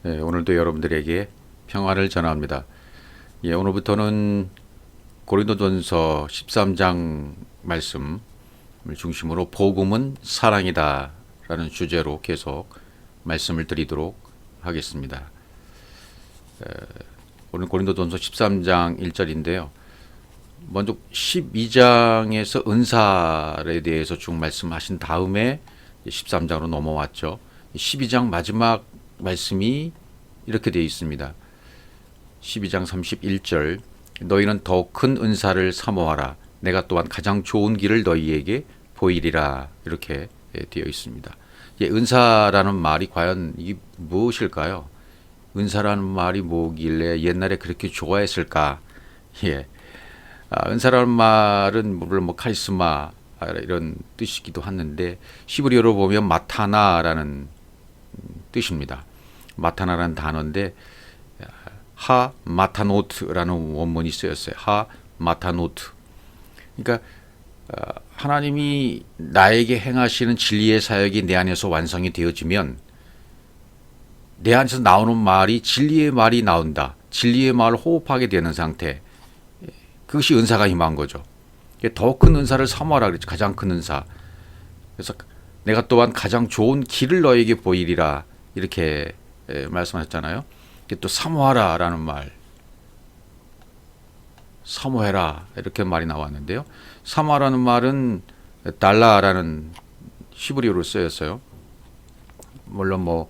오늘도 여러분들에게 평화를 전합니다. 오늘부터는 고린도전서 13장 말씀을 중심으로 복음은 사랑이다 라는 주제로 계속 말씀을 드리도록 하겠습니다. 오늘 고린도전서 13장 1절인데요. 먼저 12장에서 은사에 대해서 쭉 말씀하신 다음에 13장으로 넘어왔죠. 12장 마지막 말씀이 이렇게 되어 있습니다. 12장 31절 너희는 더 큰 은사를 사모하라. 내가 또한 가장 좋은 길을 너희에게 보이리라. 이렇게 되어 있습니다. 은사라는 말이 과연 이게 무엇일까요? 은사라는 말이 뭐길래 옛날에 그렇게 좋아했을까? 은사라는 말은 물론 카리스마 이런 뜻이기도 하는데 히브리어로 보면 마타나라는 뜻입니다. 마타나라는 단어인데 하 마타노트라는 원문이 쓰였어요. 하 마타노트. 그러니까 하나님이 나에게 행하시는 진리의 사역이 내 안에서 완성이 되어지면 내 안에서 나오는 말이 진리의 말이 나온다. 진리의 말을 호흡하게 되는 상태. 그것이 은사가 임한 거죠. 더 큰 은사를 사모하라 그랬죠. 가장 큰 은사. 그래서 내가 또한 가장 좋은 길을 너에게 보이리라. 이렇게 말씀하셨잖아요. 또 사모하라 라는 말. 사모해라. 이렇게 말이 나왔는데요. 사모하라는 말은 달라라는 히브리어로 쓰였어요. 물론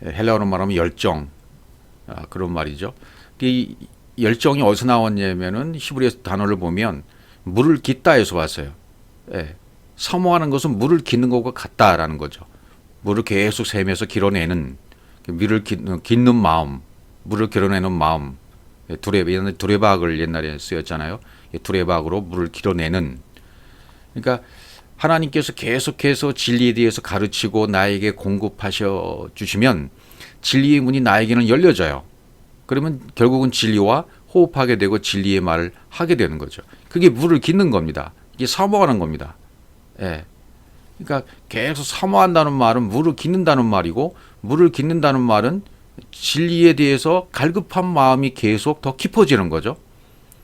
헬라어로 말하면 열정. 그런 말이죠. 이 열정이 어디서 나왔냐면은 히브리어 단어를 보면 물을 깃다에서 왔어요. 사모하는 것은 물을 깃는 것과 같다라는 거죠. 물을 계속 샘에서 길어내는 물을 깃는 마음, 물을 길어내는 마음. 두레박을 옛날에 쓰였잖아요. 두레박으로 물을 길어내는. 그러니까 하나님께서 계속해서 진리에 대해서 가르치고 나에게 공급하셔 주시면 진리의 문이 나에게는 열려져요. 그러면 결국은 진리와 호흡하게 되고 진리의 말을 하게 되는 거죠. 그게 물을 깃는 겁니다. 이게 사모하는 겁니다. 그러니까 계속 사모한다는 말은 물을 깃는다는 말이고, 물을 깃는다는 말은 진리에 대해서 갈급한 마음이 계속 더 깊어지는 거죠.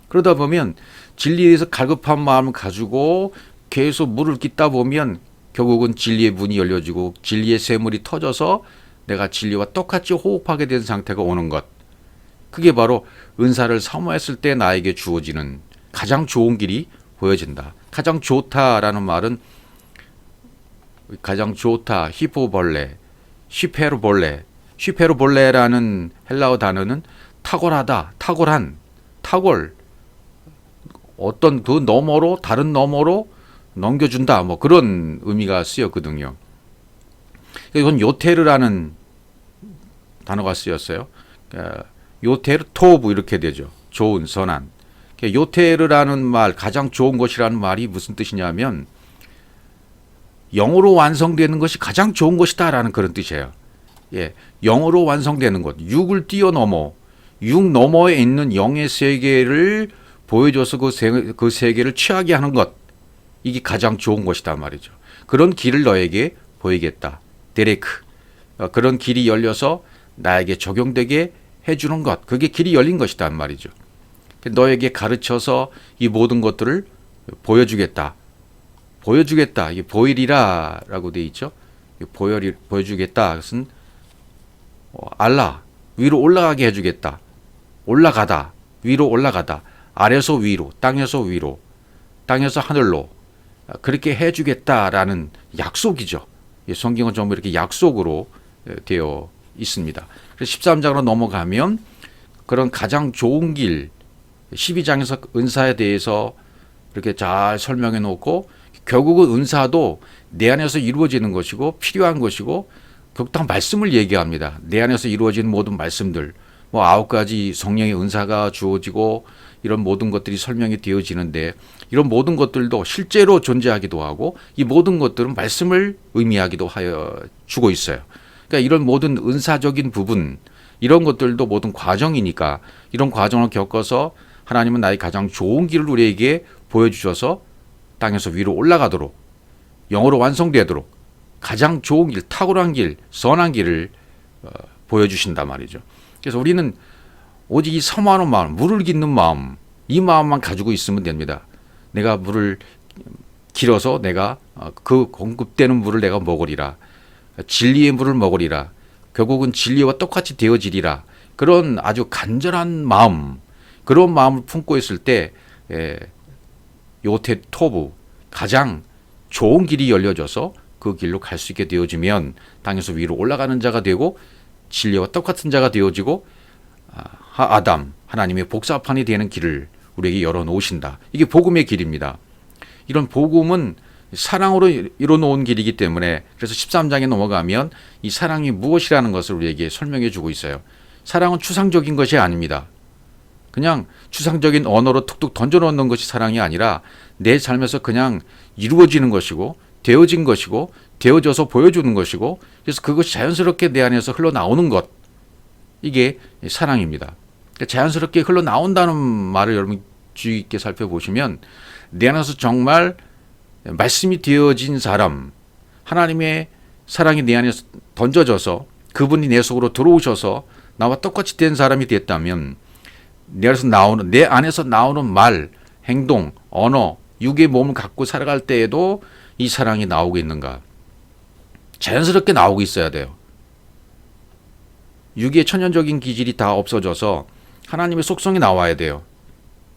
그러다 보면 진리에 대해서 갈급한 마음을 가지고 계속 물을 깃다 보면 결국은 진리의 문이 열려지고 진리의 샘물이 터져서 내가 진리와 똑같이 호흡하게 된 상태가 오는 것. 그게 바로 은사를 사모했을 때 나에게 주어지는 가장 좋은 길이 보여진다. 가장 좋다라는 말은 가장 좋다, 히포볼레, 슈페르볼레라는 헬라어 단어는 탁월하다, 탁월한, 탁월, 어떤 그 너머로 다른 너머로 넘겨준다, 그런 의미가 쓰였거든요. 이건 요테르라는 단어가 쓰였어요. 요테르 토브 이렇게 되죠. 좋은, 선한. 요테르라는 말, 가장 좋은 것이라는 말이 무슨 뜻이냐면 영으로 완성되는 것이 가장 좋은 것이다라는 그런 뜻이에요. 영으로 완성되는 것, 육을 뛰어넘어, 육 너머에 있는 영의 세계를 보여줘서 그 세계를 취하게 하는 것, 이게 가장 좋은 것이다 말이죠. 그런 길을 너에게 보이겠다. 데레크. 그런 길이 열려서 나에게 적용되게 해주는 것, 그게 길이 열린 것이다 말이죠. 너에게 가르쳐서 이 모든 것들을 보여주겠다. 이게 보이리라 라고 되어 있죠. 보여주겠다. 그것은 알라, 위로 올라가게 해주겠다. 올라가다, 위로 올라가다. 아래서 위로, 땅에서 위로, 땅에서 하늘로 그렇게 해주겠다라는 약속이죠. 성경은 전부 이렇게 약속으로 되어 있습니다. 그래서 13장으로 넘어가면 그런 가장 좋은 길, 12장에서 은사에 대해서 이렇게 잘 설명해 놓고 결국은 은사도 내 안에서 이루어지는 것이고 필요한 것이고 결국 말씀을 얘기합니다. 내 안에서 이루어지는 모든 말씀들, 9가지 성령의 은사가 주어지고 이런 모든 것들이 설명이 되어지는데 이런 모든 것들도 실제로 존재하기도 하고 이 모든 것들은 말씀을 의미하기도 하여 주고 있어요. 그러니까 이런 모든 은사적인 부분, 이런 것들도 모든 과정이니까 이런 과정을 겪어서 하나님은 나의 가장 좋은 길을 우리에게 보여주셔서 땅에서 위로 올라가도록 영으로 완성되도록 가장 좋은 길, 탁월한 길, 선한 길을 보여주신단 말이죠. 그래서 우리는 오직 이 사모하는 마음, 물을 깃는 마음, 이 마음만 가지고 있으면 됩니다. 내가 물을 길어서 내가 그 공급되는 물을 내가 먹으리라. 진리의 물을 먹으리라. 결국은 진리와 똑같이 되어지리라. 그런 아주 간절한 마음, 그런 마음을 품고 있을 때 요테 토부, 가장 좋은 길이 열려져서 그 길로 갈 수 있게 되어지면 땅에서 위로 올라가는 자가 되고 진리와 똑같은 자가 되어지고 아담, 하나님의 복사판이 되는 길을 우리에게 열어놓으신다. 이게 복음의 길입니다. 이런 복음은 사랑으로 이뤄놓은 길이기 때문에 그래서 13장에 넘어가면 이 사랑이 무엇이라는 것을 우리에게 설명해 주고 있어요. 사랑은 추상적인 것이 아닙니다. 그냥 추상적인 언어로 툭툭 던져놓는 것이 사랑이 아니라 내 삶에서 그냥 이루어지는 것이고 되어진 것이고 되어져서 보여주는 것이고 그래서 그것이 자연스럽게 내 안에서 흘러나오는 것, 이게 사랑입니다. 자연스럽게 흘러나온다는 말을 여러분 주의 있게 살펴보시면 내 안에서 정말 말씀이 되어진 사람, 하나님의 사랑이 내 안에 던져져서 그분이 내 속으로 들어오셔서 나와 똑같이 된 사람이 됐다면 내 안에서 나오는 말, 행동, 언어, 육의 몸을 갖고 살아갈 때에도 이 사랑이 나오고 있는가? 자연스럽게 나오고 있어야 돼요. 육의 천연적인 기질이 다 없어져서 하나님의 속성이 나와야 돼요.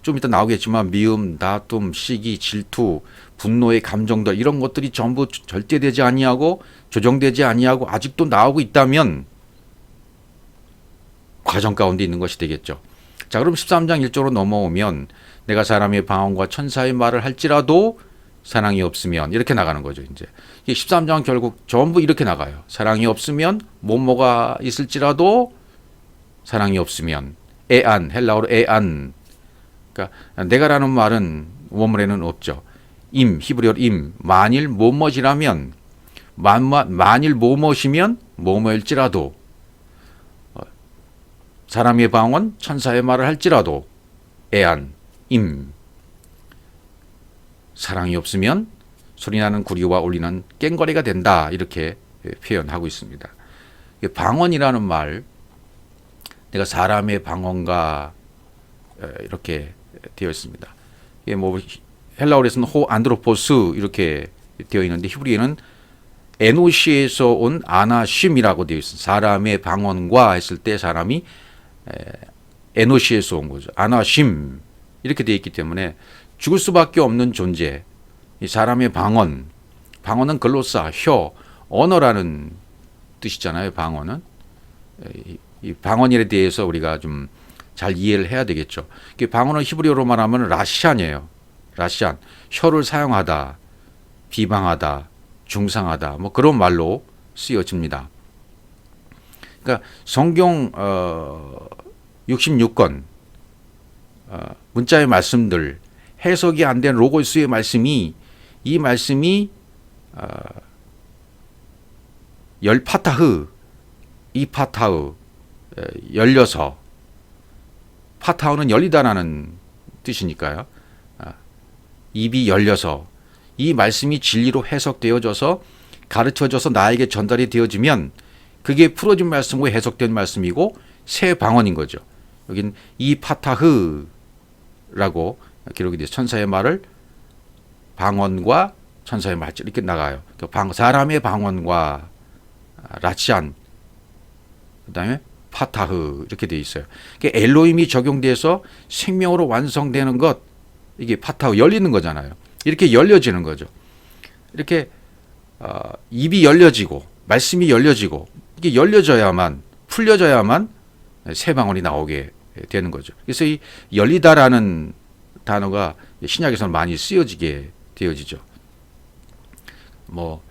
좀 이따 나오겠지만 미움, 다툼, 시기, 질투, 분노의 감정들 이런 것들이 전부 절대되지 아니하고 조정되지 아니하고 아직도 나오고 있다면 과정 가운데 있는 것이 되겠죠. 자, 그럼 13장 1절로 넘어오면 내가 사람의 방언과 천사의 말을 할지라도 사랑이 없으면 이렇게 나가는 거죠. 이제 13장 결국 전부 이렇게 나가요. 사랑이 없으면 뭐가 있을지라도 사랑이 없으면 에안, 헬라어로 에안. 그러니까 내가라는 말은 원문에는 없죠. 히브리어로 만일 뭐뭐이라면 만일 뭐뭐이면 뭐뭐일지라도 사람의 방언, 천사의 말을 할지라도 에안, 사랑이 없으면 소리나는 구리와 울리는 꽹과리가 된다. 이렇게 표현하고 있습니다. 방언이라는 말, 내가 사람의 방언과 이렇게 되어 있습니다. 이게 뭐 헬라어에서는 호 안드로포스 이렇게 되어 있는데 히브리어는 에노시에서 온 아나심이라고 되어 있습니다. 사람의 방언과 했을 때 사람이 에노시에서 온 거죠. 아나심 이렇게 되어 있기 때문에 죽을 수밖에 없는 존재. 이 사람의 방언은 글로사, 혀, 언어라는 뜻이잖아요. 방언은 이 방언에 대해서 우리가 좀 잘 이해를 해야 되겠죠. 방언은 히브리어로 말하면 라시안이에요. 라시안, 혀를 사용하다, 비방하다, 중상하다, 뭐 그런 말로 쓰여집니다. 그러니까 성경 66권 문자의 말씀들, 해석이 안 된 로고스의 말씀이 이 말씀이 열파타흐, 이파타흐 열려서 파타흐는 열리다라는 뜻이니까요. 입이 열려서 이 말씀이 진리로 해석되어져서 가르쳐져서 나에게 전달이 되어지면 그게 풀어진 말씀으로 해석된 말씀이고 새 방언인 거죠. 여긴 이파타흐라고 기록이 돼서 천사의 말을 방언과 천사의 말 이렇게 나가요. 사람의 방언과 라치안 그다음에 파타흐 이렇게 돼 있어요. 엘로힘이 적용돼서 생명으로 완성되는 것 이게 파타흐 열리는 거잖아요. 이렇게 열려지는 거죠. 이렇게 입이 열려지고 말씀이 열려지고 이게 열려져야만 풀려져야만 새 방언이 나오게 되는 거죠. 그래서 이 열리다라는 단어가 신약에서는 많이 쓰여지게 되어지죠. 뭐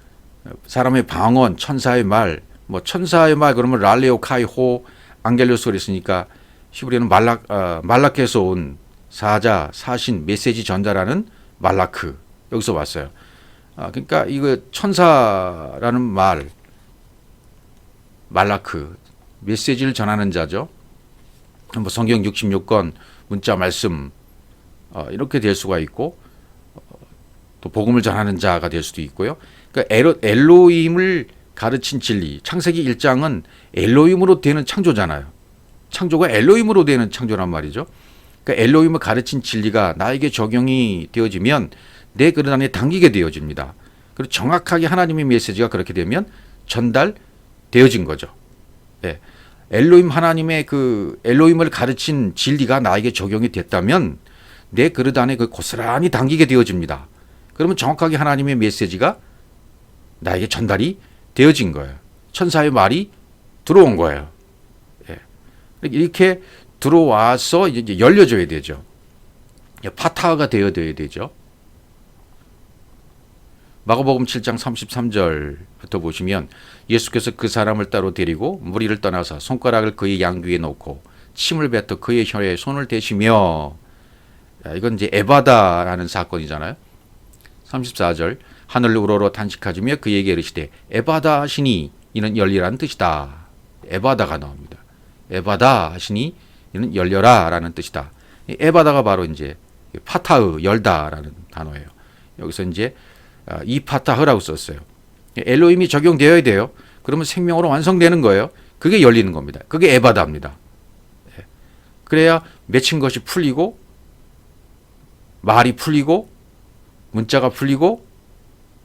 사람의 방언, 천사의 말, 뭐 천사의 말 그러면 랄레오 카이호 앙겔로스 그랬으니까 히브리어는 말라크에서 온 사자, 사신, 메시지 전자라는 말라크 여기서 왔어요. 그러니까 이거 천사라는 말 말라크 메시지를 전하는 자죠. 뭐 성경 66권 문자 말씀 이렇게 될 수가 있고 또 복음을 전하는 자가 될 수도 있고요. 그러니까 엘로힘을 가르친 진리. 창세기 1장은 엘로힘으로 되는 창조잖아요. 창조가 엘로힘으로 되는 창조란 말이죠. 그러니까 엘로힘을 가르친 진리가 나에게 적용이 되어지면 내 그릇 안에 담기게 되어집니다. 그리고 정확하게 하나님의 메시지가 그렇게 되면 전달되어진 거죠. 예. 엘로힘 하나님의 그 엘로힘을 가르친 진리가 나에게 적용이 됐다면 내 그릇 안에 그 고스란히 담기게 되어집니다. 그러면 정확하게 하나님의 메시지가 나에게 전달이 되어진 거예요. 천사의 말이 들어온 거예요. 예. 이렇게 들어와서 이제 열려져야 되죠. 파타가 되어야 되죠. 마가복음 7장 33절부터 보시면 예수께서 그 사람을 따로 데리고 무리를 떠나서 손가락을 그의 양귀에 놓고 침을 뱉어 그의 혀에 손을 대시며, 이건 이제 에바다라는 사건이잖아요. 34절 하늘로 우러러 탄식하시며 그에게 이르시되 에바다 하시니 이는 열리라는 뜻이다. 에바다가 나옵니다. 에바다 하시니 이는 열려라 라는 뜻이다. 에바다가 바로 이제 파타흐 열다라는 단어예요. 여기서 이제 이 파타흐라고 썼어요. 엘로힘이 적용되어야 돼요. 그러면 생명으로 완성되는 거예요. 그게 열리는 겁니다. 그게 에바다입니다. 그래야 맺힌 것이 풀리고 말이 풀리고 문자가 풀리고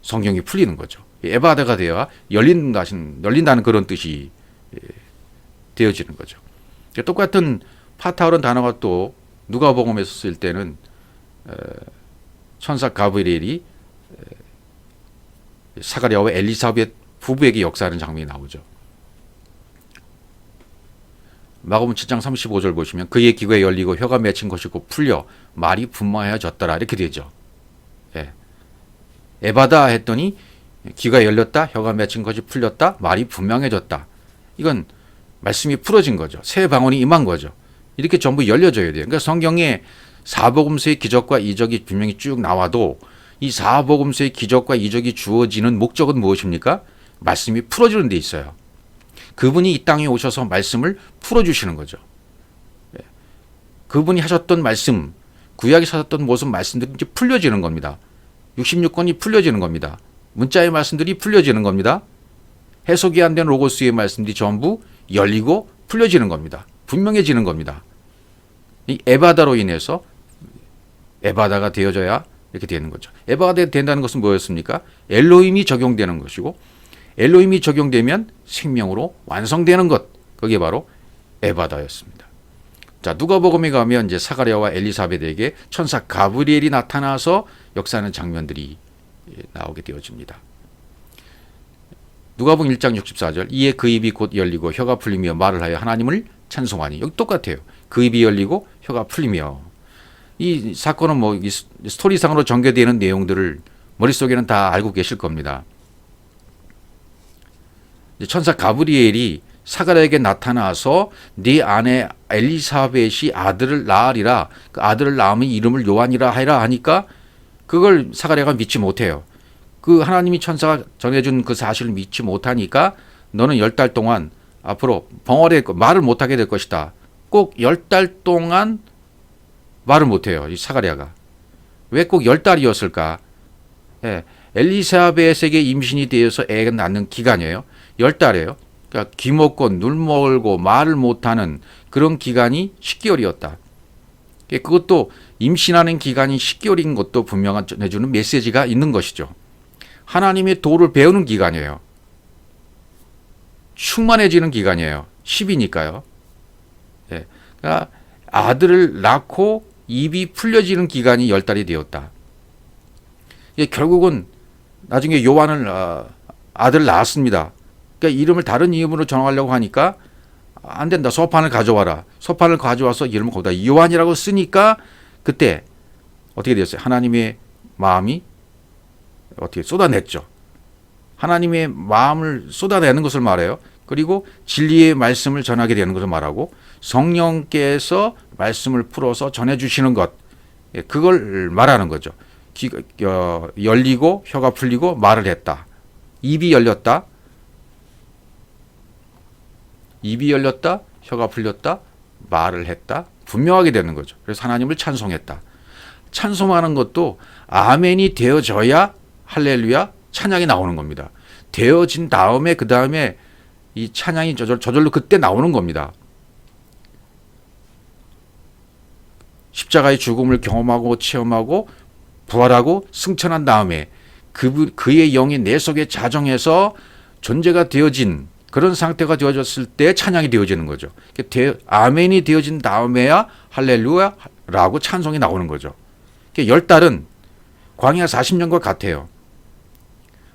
성경이 풀리는 거죠. 에바다가 되어야 열린다는 그런 뜻이 되어지는 거죠. 똑같은 파타흐라는 단어가 또 누가복음에서 쓸 때는 천사 가브리엘이 사가랴와 엘리사벳 부부에게 역사하는 장면이 나오죠. 마가복음 7장 35절 보시면 그의 귀가 열리고 혀가 맺힌 것이 곧 풀려 말이 분명해졌더라 이렇게 되죠. 예. 에바다 했더니 귀가 열렸다, 혀가 맺힌 것이 풀렸다, 말이 분명해졌다. 이건 말씀이 풀어진 거죠. 새 방언이 임한 거죠. 이렇게 전부 열려져야 돼요. 그러니까 성경에 사복음서의 기적과 이적이 분명히 쭉 나와도 이 사복음서의 기적과 이적이 주어지는 목적은 무엇입니까? 말씀이 풀어지는 데 있어요. 그분이 이 땅에 오셔서 말씀을 풀어주시는 거죠. 그분이 하셨던 말씀, 구약에 하셨던 모든 말씀들이 이제 풀려지는 겁니다. 66권이 풀려지는 겁니다. 문자의 말씀들이 풀려지는 겁니다. 해석이 안 된 로고스의 말씀들이 전부 열리고 풀려지는 겁니다. 분명해지는 겁니다. 이 에바다로 인해서 에바다가 되어져야 이렇게 되는 거죠. 에바다가 된다는 것은 뭐였습니까? 엘로힘이 적용되는 것이고 엘로힘이 적용되면 생명으로 완성되는 것. 그게 바로 에바다였습니다. 자, 누가복음에 가면 이제 사가랴와 엘리사벳에게 천사 가브리엘이 나타나서 역사하는 장면들이 나오게 되어집니다. 누가복음 1장 64절 이에 그 입이 곧 열리고 혀가 풀리며 말을 하여 하나님을 찬송하니. 여기 똑같아요. 그 입이 열리고 혀가 풀리며. 이 사건은 뭐 스토리상으로 전개되는 내용들을 머릿속에는 다 알고 계실 겁니다. 천사 가브리엘이 사가랴에게 나타나서 네 아내 엘리사벳이 아들을 낳으리라. 그 아들을 낳으면 이름을 요한이라 하리라 하니까 그걸 사가랴가 믿지 못해요. 그 하나님이 천사가 전해준 그 사실을 믿지 못하니까 너는 10달 동안 앞으로 벙어리 말을 못하게 될 것이다. 꼭 10달 동안 말을 못해요. 이 사가랴가. 왜 꼭 10달이었을까? 예, 엘리사벳에게 임신이 되어서 애가 낳는 기간이에요. 10달이에요. 그러니까 귀 먹고 눈 멀고 말을 못하는 그런 기간이 10개월이었다. 그것도 임신하는 기간이 10개월인 것도 분명한 전해주는 메시지가 있는 것이죠. 하나님의 도를 배우는 기간이에요. 충만해지는 기간이에요. 10이니까요. 예, 그러니까 아들을 낳고 입이 풀려지는 기간이 10달이 되었다. 결국은 나중에 요한을 아들을 낳았습니다. 그러니까 이름을 다른 이름으로 정하려고 하니까 안 된다. 소판을 가져와라. 소판을 가져와서 이름을 거기다 요한이라고 쓰니까 그때 어떻게 되었어요? 하나님의 마음이 어떻게 쏟아냈죠. 하나님의 마음을 쏟아내는 것을 말해요. 그리고 진리의 말씀을 전하게 되는 것을 말하고 성령께서 말씀을 풀어서 전해주시는 것, 그걸 말하는 거죠. 귀가 열리고 혀가 풀리고 말을 했다. 입이 열렸다. 입이 열렸다. 혀가 풀렸다. 말을 했다. 분명하게 되는 거죠. 그래서 하나님을 찬송했다. 찬송하는 것도 아멘이 되어져야 할렐루야 찬양이 나오는 겁니다. 되어진 다음에 그 다음에 이 찬양이 저절로 그때 나오는 겁니다. 십자가의 죽음을 경험하고 체험하고 부활하고 승천한 다음에 그의 영이 내 속에 자정해서 존재가 되어진 그런 상태가 되어졌을 때 찬양이 되어지는 거죠. 아멘이 되어진 다음에야 할렐루야라고 찬송이 나오는 거죠. 열 달은 광야 40년과 같아요.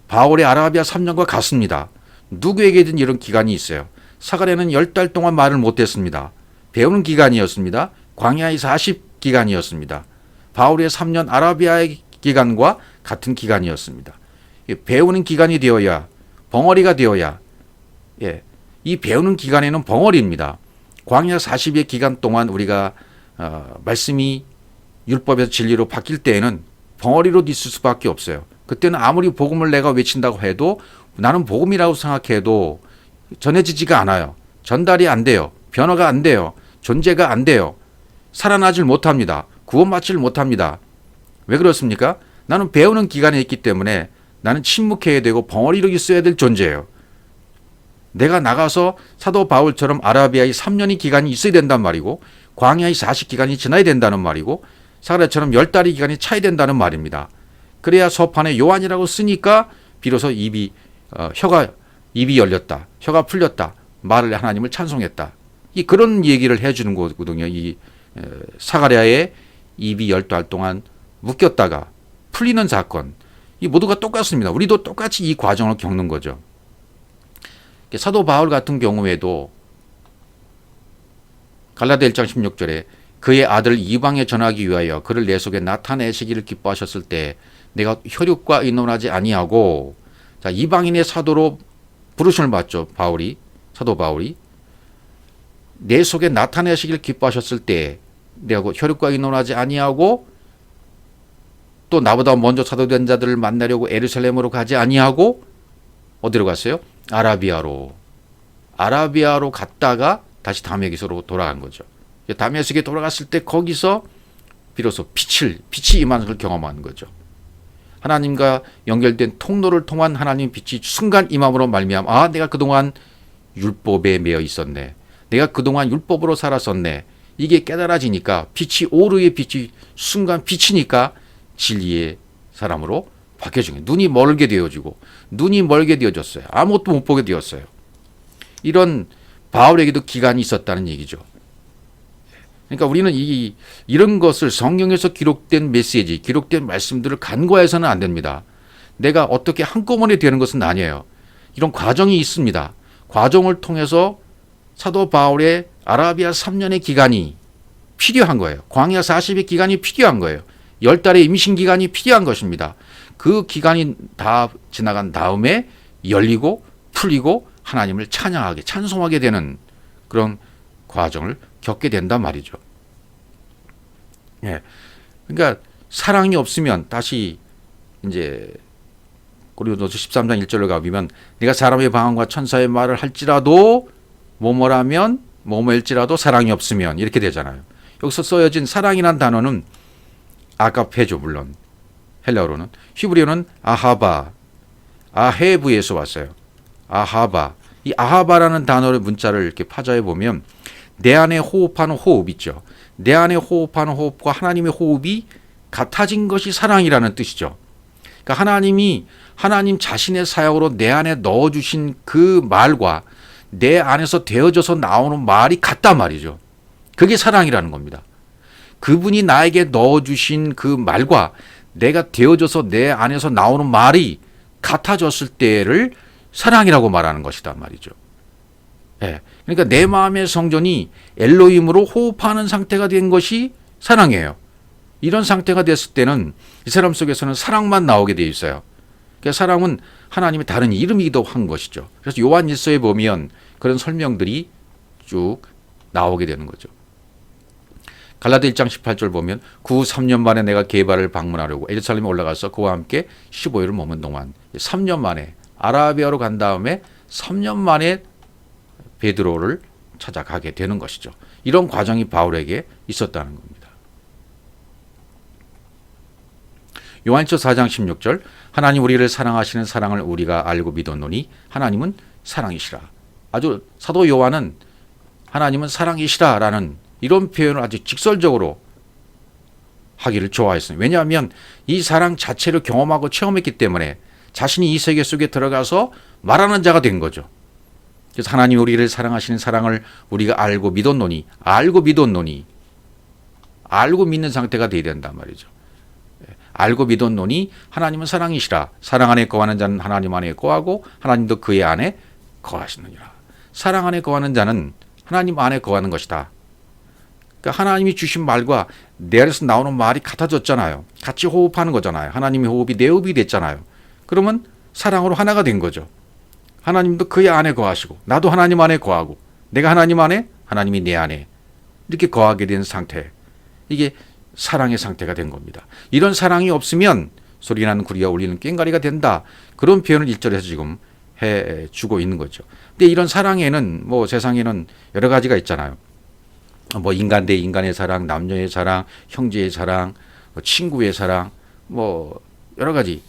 바울의 아라비아 3년과 같습니다. 누구에게든 이런 기간이 있어요. 사가랴는 10달 동안 말을 못했습니다. 배우는 기간이었습니다. 광야의 40기간이었습니다. 바울의 3년 아라비아의 기간과 같은 기간이었습니다. 배우는 기간이 되어야 벙어리가 되어야 이 배우는 기간에는 벙어리입니다. 광야 40의 기간 동안 우리가 말씀이 율법에서 진리로 바뀔 때에는 벙어리로 있을 수밖에 없어요. 그때는 아무리 복음을 내가 외친다고 해도 나는 복음이라고 생각해도 전해지지가 않아요. 전달이 안 돼요. 변화가 안 돼요. 존재가 안 돼요. 살아나질 못합니다. 구원받지를 못합니다. 왜 그렇습니까? 나는 배우는 기간에 있기 때문에 나는 침묵해야 되고 벙어리로 있어야 될 존재예요. 내가 나가서 사도 바울처럼 아라비아의 3년의 기간이 있어야 된단 말이고 광야의 40기간이 지나야 된다는 말이고 사가랴처럼 10달의 기간이 차야 된다는 말입니다. 그래야 서판에 요한이라고 쓰니까 비로소 입이 열렸다. 혀가 풀렸다. 말을 하나님을 찬송했다. 그런 얘기를 해주는 거거든요. 이 사가랴의 입이 10달 동안 묶였다가 풀리는 사건. 이 모두가 똑같습니다. 우리도 똑같이 이 과정을 겪는 거죠. 사도 바울 같은 경우에도 갈라디아 1장 16절에 그의 아들 이방에 전하기 위하여 그를 내 속에 나타내시기를 기뻐하셨을 때 내가 혈육과 의논하지 아니하고, 자, 이방인의 사도로 부르심을 받죠. 사도 바울이 내 속에 나타내시기를 기뻐하셨을 때 내가 혈육과 의논하지 아니하고 또 나보다 먼저 사도된 자들을 만나려고 에루살렘으로 가지 아니하고 어디로 갔어요? 아라비아로 갔다가 다시 다메섹으로 돌아간 거죠. 다메섹에 돌아갔을 때 거기서 비로소 빛이 임하는 걸 경험하는 거죠. 하나님과 연결된 통로를 통한 하나님 빛이 순간 임함으로 말미암아 내가 그동안 율법에 매여 있었네. 내가 그동안 율법으로 살았었네. 이게 깨달아지니까 오르의 빛이 순간 비치니까 진리의 사람으로 바뀌어진 거예요. 눈이 멀게 되어졌어요. 아무것도 못 보게 되었어요. 이런 바울에게도 기간이 있었다는 얘기죠. 그러니까 우리는 이런 것을 성경에서 기록된 메시지, 기록된 말씀들을 간과해서는 안 됩니다. 내가 어떻게 한꺼번에 되는 것은 아니에요. 이런 과정이 있습니다. 과정을 통해서 사도 바울의 아라비아 3년의 기간이 필요한 거예요. 광야 40의 기간이 필요한 거예요. 10달의 임신 기간이 필요한 것입니다. 그 기간이 다 지나간 다음에 열리고 풀리고 하나님을 찬송하게 되는 그런 과정을 겪게 된단 말이죠. 그러니까 사랑이 없으면 다시 이제 고린도서 13장 1절로 가보면 내가 사람의 방언과 천사의 말을 할지라도 뭐뭐일지라도 사랑이 없으면 이렇게 되잖아요. 여기서 써여진 사랑이란 단어는 아가페죠. 물론 헬라어로는. 히브리어는 아헤브에서 왔어요. 이 아하바라는 단어의 문자를 이렇게 파자해 보면 내 안에 호흡하는 호흡 있죠. 내 안에 호흡하는 호흡과 하나님의 호흡이 같아진 것이 사랑이라는 뜻이죠. 그러니까 하나님 자신의 사역으로 내 안에 넣어주신 그 말과 내 안에서 되어져서 나오는 말이 같단 말이죠. 그게 사랑이라는 겁니다. 그분이 나에게 넣어주신 그 말과 내가 되어져서 내 안에서 나오는 말이 같아졌을 때를 사랑이라고 말하는 것이다 말이죠. 그러니까 내 마음의 성전이 엘로힘으로 호흡하는 상태가 된 것이 사랑이에요. 이런 상태가 됐을 때는 이 사람 속에서는 사랑만 나오게 돼 있어요. 그러니까 사랑은 하나님의 다른 이름이기도 한 것이죠. 그래서 요한 1서에 보면 그런 설명들이 쭉 나오게 되는 거죠. 갈라디아 1장 18절 보면 그 후 3년 만에 내가 게바를 방문하려고 예루살렘에 올라가서 그와 함께 15일을 머문 동안 3년 만에 아라비아로 간 다음에 3년 만에 베드로를 찾아가게 되는 것이죠. 이런 과정이 바울에게 있었다는 겁니다. 요한일서 4장 16절 하나님 우리를 사랑하시는 사랑을 우리가 알고 믿었노니 하나님은 사랑이시라. 아주 사도 요한은 하나님은 사랑이시라라는 이런 표현을 아주 직설적으로 하기를 좋아했어요. 왜냐하면 이 사랑 자체를 경험하고 체험했기 때문에 자신이 이 세계 속에 들어가서 말하는 자가 된 거죠. 그래서 하나님 우리를 사랑하시는 사랑을 우리가 알고 믿었노니 알고 믿는 상태가 돼야 된단 말이죠. 알고 믿었노니 하나님은 사랑이시라. 사랑 안에 거하는 자는 하나님 안에 거하고 하나님도 그의 안에 거하시느니라. 사랑 안에 거하는 자는 하나님 안에 거하는 것이다. 그러니까 하나님이 주신 말과 내 안에서 나오는 말이 같아졌잖아요. 같이 호흡하는 거잖아요. 하나님의 호흡이 내 호흡이 됐잖아요. 그러면 사랑으로 하나가 된 거죠. 하나님도 그의 안에 거하시고 나도 하나님 안에 거하고 내가 하나님 안에 하나님이 내 안에 이렇게 거하게 된 상태. 이게 사랑의 상태가 된 겁니다. 이런 사랑이 없으면 소리나는 구리와 울리는 꽹과리가 된다. 그런 표현을 1절에서 지금 해주고 있는 거죠. 근데 이런 사랑에는 뭐 세상에는 여러 가지가 있잖아요. 뭐 인간 대 인간의 사랑, 남녀의 사랑, 형제의 사랑, 친구의 사랑, 뭐 여러 가지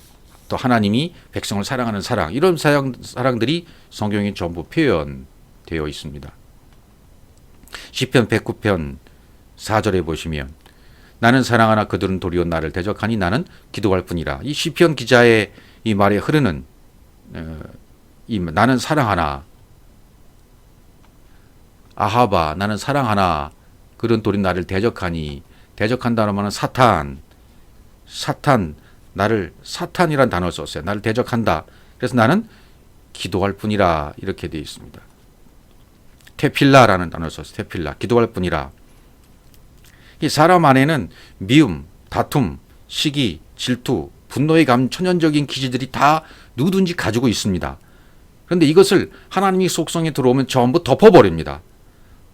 또 하나님이 백성을 사랑하는 사랑 이런 사랑들이 성경에 전부 표현되어 있습니다. 시편 109편 4절에 보시면 나는 사랑하나 그들은 도리어 나를 대적하니 나는 기도할 뿐이라. 이 시편 기자의 이 말에 흐르는 이 나는 사랑하나 아하바 나는 사랑하나 그런 도리 나를 대적하니 대적한다는 말은 사탄 나를 사탄이란 단어를 썼어요. 나를 대적한다. 그래서 나는 기도할 뿐이라 이렇게 되어 있습니다. 테필라라는 단어를 썼어요. 테필라 기도할 뿐이라. 이 사람 안에는 미움, 다툼, 시기, 질투, 분노의 천연적인 기질들이 다 누구든지 가지고 있습니다. 그런데 이것을 하나님의 속성에 들어오면 전부 덮어버립니다.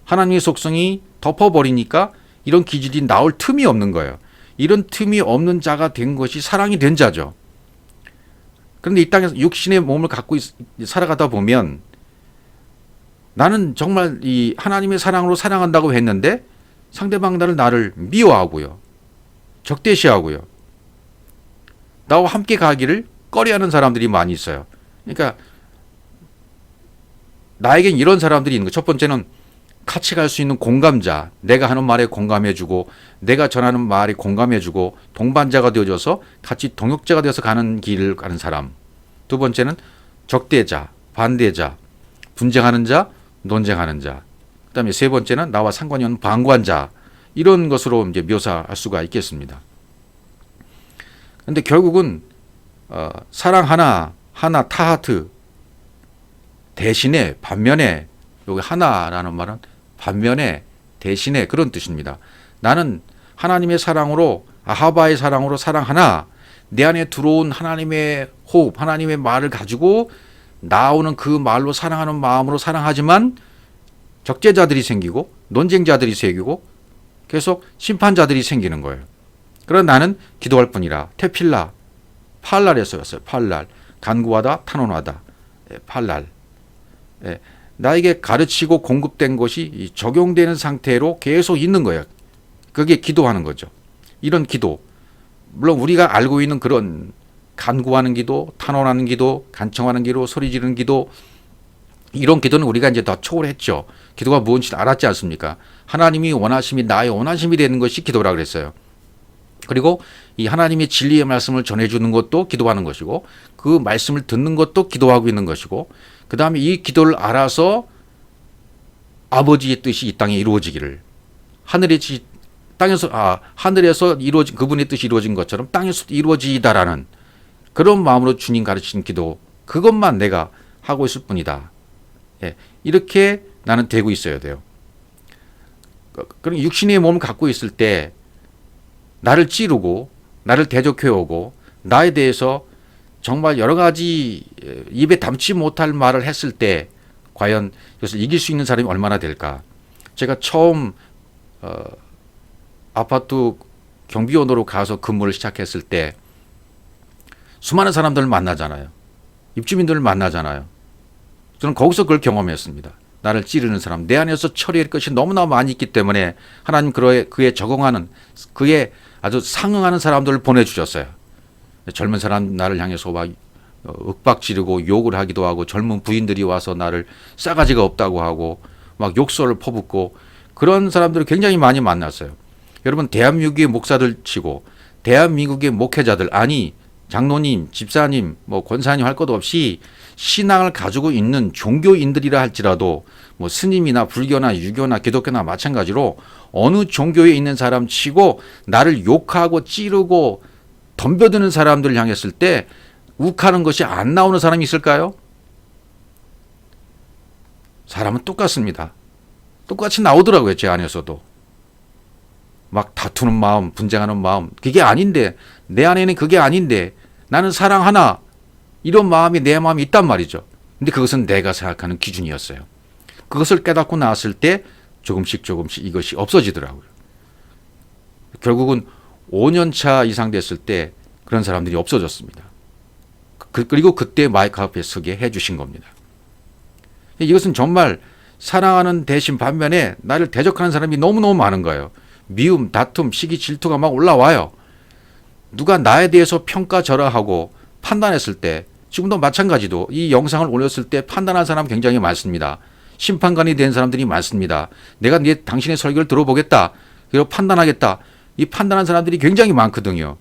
하나님의 속성이 덮어버리니까 이런 기질이 나올 틈이 없는 거예요. 이런 틈이 없는 자가 된 것이 사랑이 된 자죠. 그런데 이 땅에서 육신의 몸을 갖고 살아가다 보면 나는 정말 이 하나님의 사랑으로 사랑한다고 했는데 상대방 나를 미워하고요. 적대시하고요. 나와 함께 가기를 꺼려하는 사람들이 많이 있어요. 그러니까 나에겐 이런 사람들이 있는 거예요. 첫 번째는 같이 갈 수 있는 공감자, 내가 하는 말에 공감해주고 내가 전하는 말에 공감해주고 동반자가 되어줘서 같이 동역자가 되어서 가는 길을 가는 사람. 두 번째는 적대자, 반대자, 분쟁하는 자, 논쟁하는 자. 그다음에 세 번째는 나와 상관이 없는 방관자. 이런 것으로 이제 묘사할 수가 있겠습니다. 그런데 결국은 사랑 하나 타하트 대신에 반면에 여기 하나라는 말은 반면에 대신에 그런 뜻입니다. 나는 하나님의 사랑으로 아하바의 사랑으로 사랑하나 내 안에 들어온 하나님의 호흡, 하나님의 말을 가지고 나오는 그 말로 사랑하는 마음으로 사랑하지만 적재자들이 생기고 논쟁자들이 생기고 계속 심판자들이 생기는 거예요. 그러나 나는 기도할 뿐이라. 테필라, 팔랄에서 왔어요. 팔랄, 간구하다, 탄원하다. 팔랄. 나에게 가르치고 공급된 것이 적용되는 상태로 계속 있는 거예요. 그게 기도하는 거죠. 이런 기도. 물론 우리가 알고 있는 그런 간구하는 기도, 탄원하는 기도, 간청하는 기도, 소리 지르는 기도, 이런 기도는 우리가 이제 더 초월했죠. 기도가 무엇인지 알았지 않습니까? 하나님이 원하심이 나의 원하심이 되는 것이 기도라 그랬어요. 그리고 이 하나님의 진리의 말씀을 전해주는 것도 기도하는 것이고 그 말씀을 듣는 것도 기도하고 있는 것이고 그 다음에 이 기도를 알아서 아버지의 뜻이 이 땅에 이루어지기를 하늘에서 이루어진 그분의 뜻이 이루어진 것처럼 땅에서도 이루어지다라는 그런 마음으로 주님 가르치는 기도 그것만 내가 하고 있을 뿐이다. 이렇게 나는 되고 있어야 돼요. 그럼 육신의 몸을 갖고 있을 때 나를 찌르고 나를 대적해오고 나에 대해서 정말 여러 가지 입에 담지 못할 말을 했을 때 과연 이것을 이길 수 있는 사람이 얼마나 될까? 제가 처음 아파트 경비원으로 가서 근무를 시작했을 때 수많은 사람들을 만나잖아요. 입주민들을 만나잖아요. 저는 거기서 그걸 경험했습니다. 나를 찌르는 사람, 내 안에서 처리할 것이 너무나 많이 있기 때문에 하나님 그에 적응하는 그에 아주 상응하는 사람들을 보내주셨어요. 젊은 사람 나를 향해서 막 윽박 지르고 욕을 하기도 하고 젊은 부인들이 와서 나를 싸가지가 없다고 하고 막 욕설을 퍼붓고 그런 사람들을 굉장히 많이 만났어요. 여러분 대한민국의 목사들 치고 대한민국의 목회자들 아니 장로님, 집사님, 뭐 권사님 할 것 없이 신앙을 가지고 있는 종교인들이라 할지라도 뭐 스님이나 불교나 유교나 기독교나 마찬가지로 어느 종교에 있는 사람 치고 나를 욕하고 찌르고 덤벼드는 사람들을 향했을 때 욱하는 것이 안 나오는 사람이 있을까요? 사람은 똑같습니다. 똑같이 나오더라고요. 제 안에서도. 막 다투는 마음, 분쟁하는 마음. 그게 아닌데 내 안에는 그게 아닌데 나는 사랑하나 이런 마음이 내 마음에 있단 말이죠. 근데 그것은 내가 생각하는 기준이었어요. 그것을 깨닫고 나왔을 때 조금씩 이것이 없어지더라고요. 결국은 5년 차 이상 됐을 때 그런 사람들이 없어졌습니다. 그리고 그때 마이크 앞에 서게 해주신 겁니다. 이것은 정말 사랑하는 대신 반면에 나를 대적하는 사람이 너무너무 많은 거예요. 미움, 다툼, 시기, 질투가 막 올라와요. 누가 나에 대해서 평가절하하고 판단했을 때 지금도 마찬가지도 이 영상을 올렸을 때 판단한 사람 굉장히 많습니다. 심판관이 된 사람들이 많습니다. 내가 당신의 설교를 들어보겠다. 그리고 판단하겠다. 이 판단한 사람들이 굉장히 많거든요.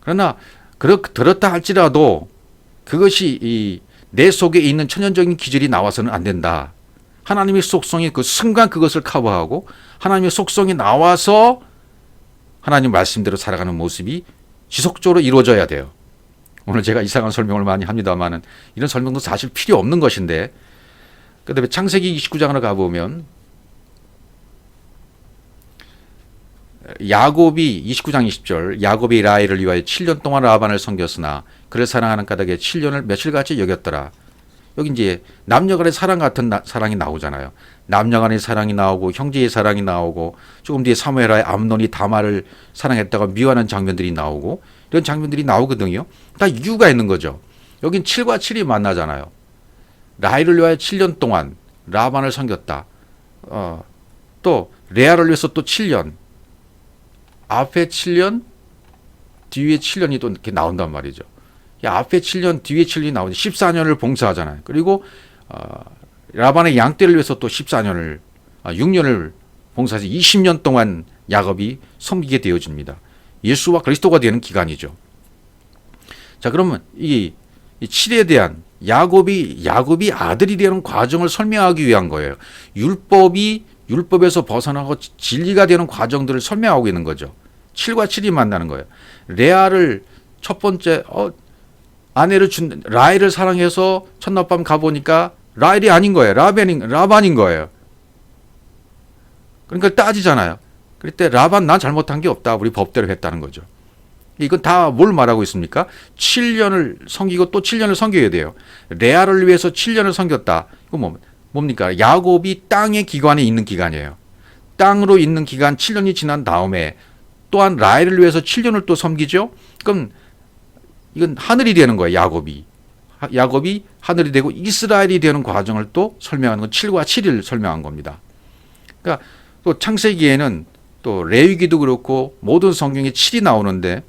그러나 그렇다 할지라도 그것이 내 속에 있는 천연적인 기질이 나와서는 안 된다. 하나님의 속성이 그 순간 그것을 커버하고 하나님의 속성이 나와서 하나님 말씀대로 살아가는 모습이 지속적으로 이루어져야 돼요. 오늘 제가 이상한 설명을 많이 합니다만 이런 설명도 사실 필요 없는 것인데 그다음에 창세기 29장으로 가보면 야곱이 29장 20절 야곱이 라헬을 위하여 7년 동안 라반을 섬겼으나 그를 사랑하는 까닭에 7년을 며칠같이 여겼더라. 여기 이제 남녀간의 사랑 같은 사랑이 나오잖아요. 남녀간의 사랑이 나오고 형제의 사랑이 나오고 조금 뒤에 사무엘의 암논이 다말을 사랑했다가 미워하는 장면들이 나오고 이런 장면들이 나오거든요. 다 이유가 있는 거죠. 여긴 7과 7이 만나잖아요. 라헬을 위하여 7년 동안 라반을 섬겼다. 또 레아를 위해서 또 7년. 앞에 7년, 뒤에 7년이 또 이렇게 나온단 말이죠. 앞에 7년, 뒤에 7년이 나오니 14년을 봉사하잖아요. 그리고 라반의 양떼를 위해서 또 14년을 6년을 봉사해서 20년 동안 야곱이 섬기게 되어집니다. 예수와 그리스도가 되는 기간이죠. 자, 그러면 이 7에 대한 야곱이 아들이 되는 과정을 설명하기 위한 거예요. 율법에서 벗어나고 진리가 되는 과정들을 설명하고 있는 거죠. 7과 7이 만나는 거예요. 레아를 첫 번째 아내를 준 라헬을 사랑해서 첫날 밤 가보니까 라헬이 아닌 거예요. 라반인 거예요. 그러니까 따지잖아요. 그럴 때 라반 난 잘못한 게 없다. 우리 법대로 했다는 거죠. 이건 다 뭘 말하고 있습니까? 7년을 섬기고 또 7년을 섬겨야 돼요. 레아를 위해서 7년을 섬겼다. 이거 뭡니까? 야곱이 땅의 기관에 있는 기간이에요. 땅으로 있는 기간 7년이 지난 다음에 또한 라헬을 위해서 7년을 또 섬기죠. 그럼 이건 하늘이 되는 거예요. 야곱이 하늘이 되고 이스라엘이 되는 과정을 또 설명하는 건 7과 7을 설명한 겁니다. 그러니까 또 창세기에는 또 레위기도 그렇고 모든 성경에 7이 나오는데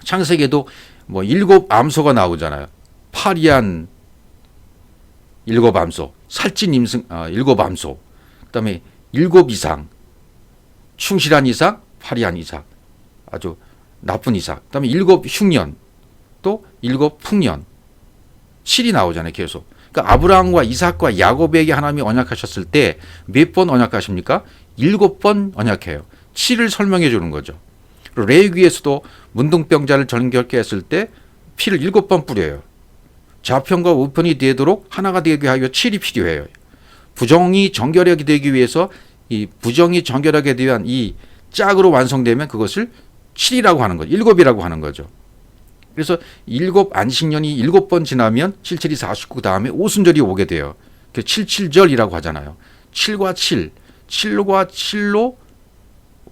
창세기에도 뭐 7 암소가 나오잖아요. 파리한 7 암소, 살찐 임승 7 암소, 그다음에 7 이상, 충실한 이삭, 파리한 이삭, 아주 나쁜 이삭, 그다음에 7 흉년, 또 7 풍년, 7이 나오잖아요. 계속. 그러니까 아브라함과 이삭과 야곱에게 하나님이 언약하셨을 때 몇 번 언약하십니까? 7번 언약해요. 7을 설명해 주는 거죠. 레위기에서도 문둥병자를 정결케 했을 때 피를 7번 뿌려요. 좌편과 우편이 되도록 하나가 되게 하여 7이 필요해요. 부정이 정결하게 되기 위해서 이 부정이 정결하게 위한 이 짝으로 완성되면 그것을 7이라고 하는 거죠. 7이라고 하는 거죠. 그래서 7 안식년이 7번 지나면 7, 7이 49 다음에 오순절이 오게 돼요. 그래서 7.7절이라고 하잖아요. 7과 7, 7과 7로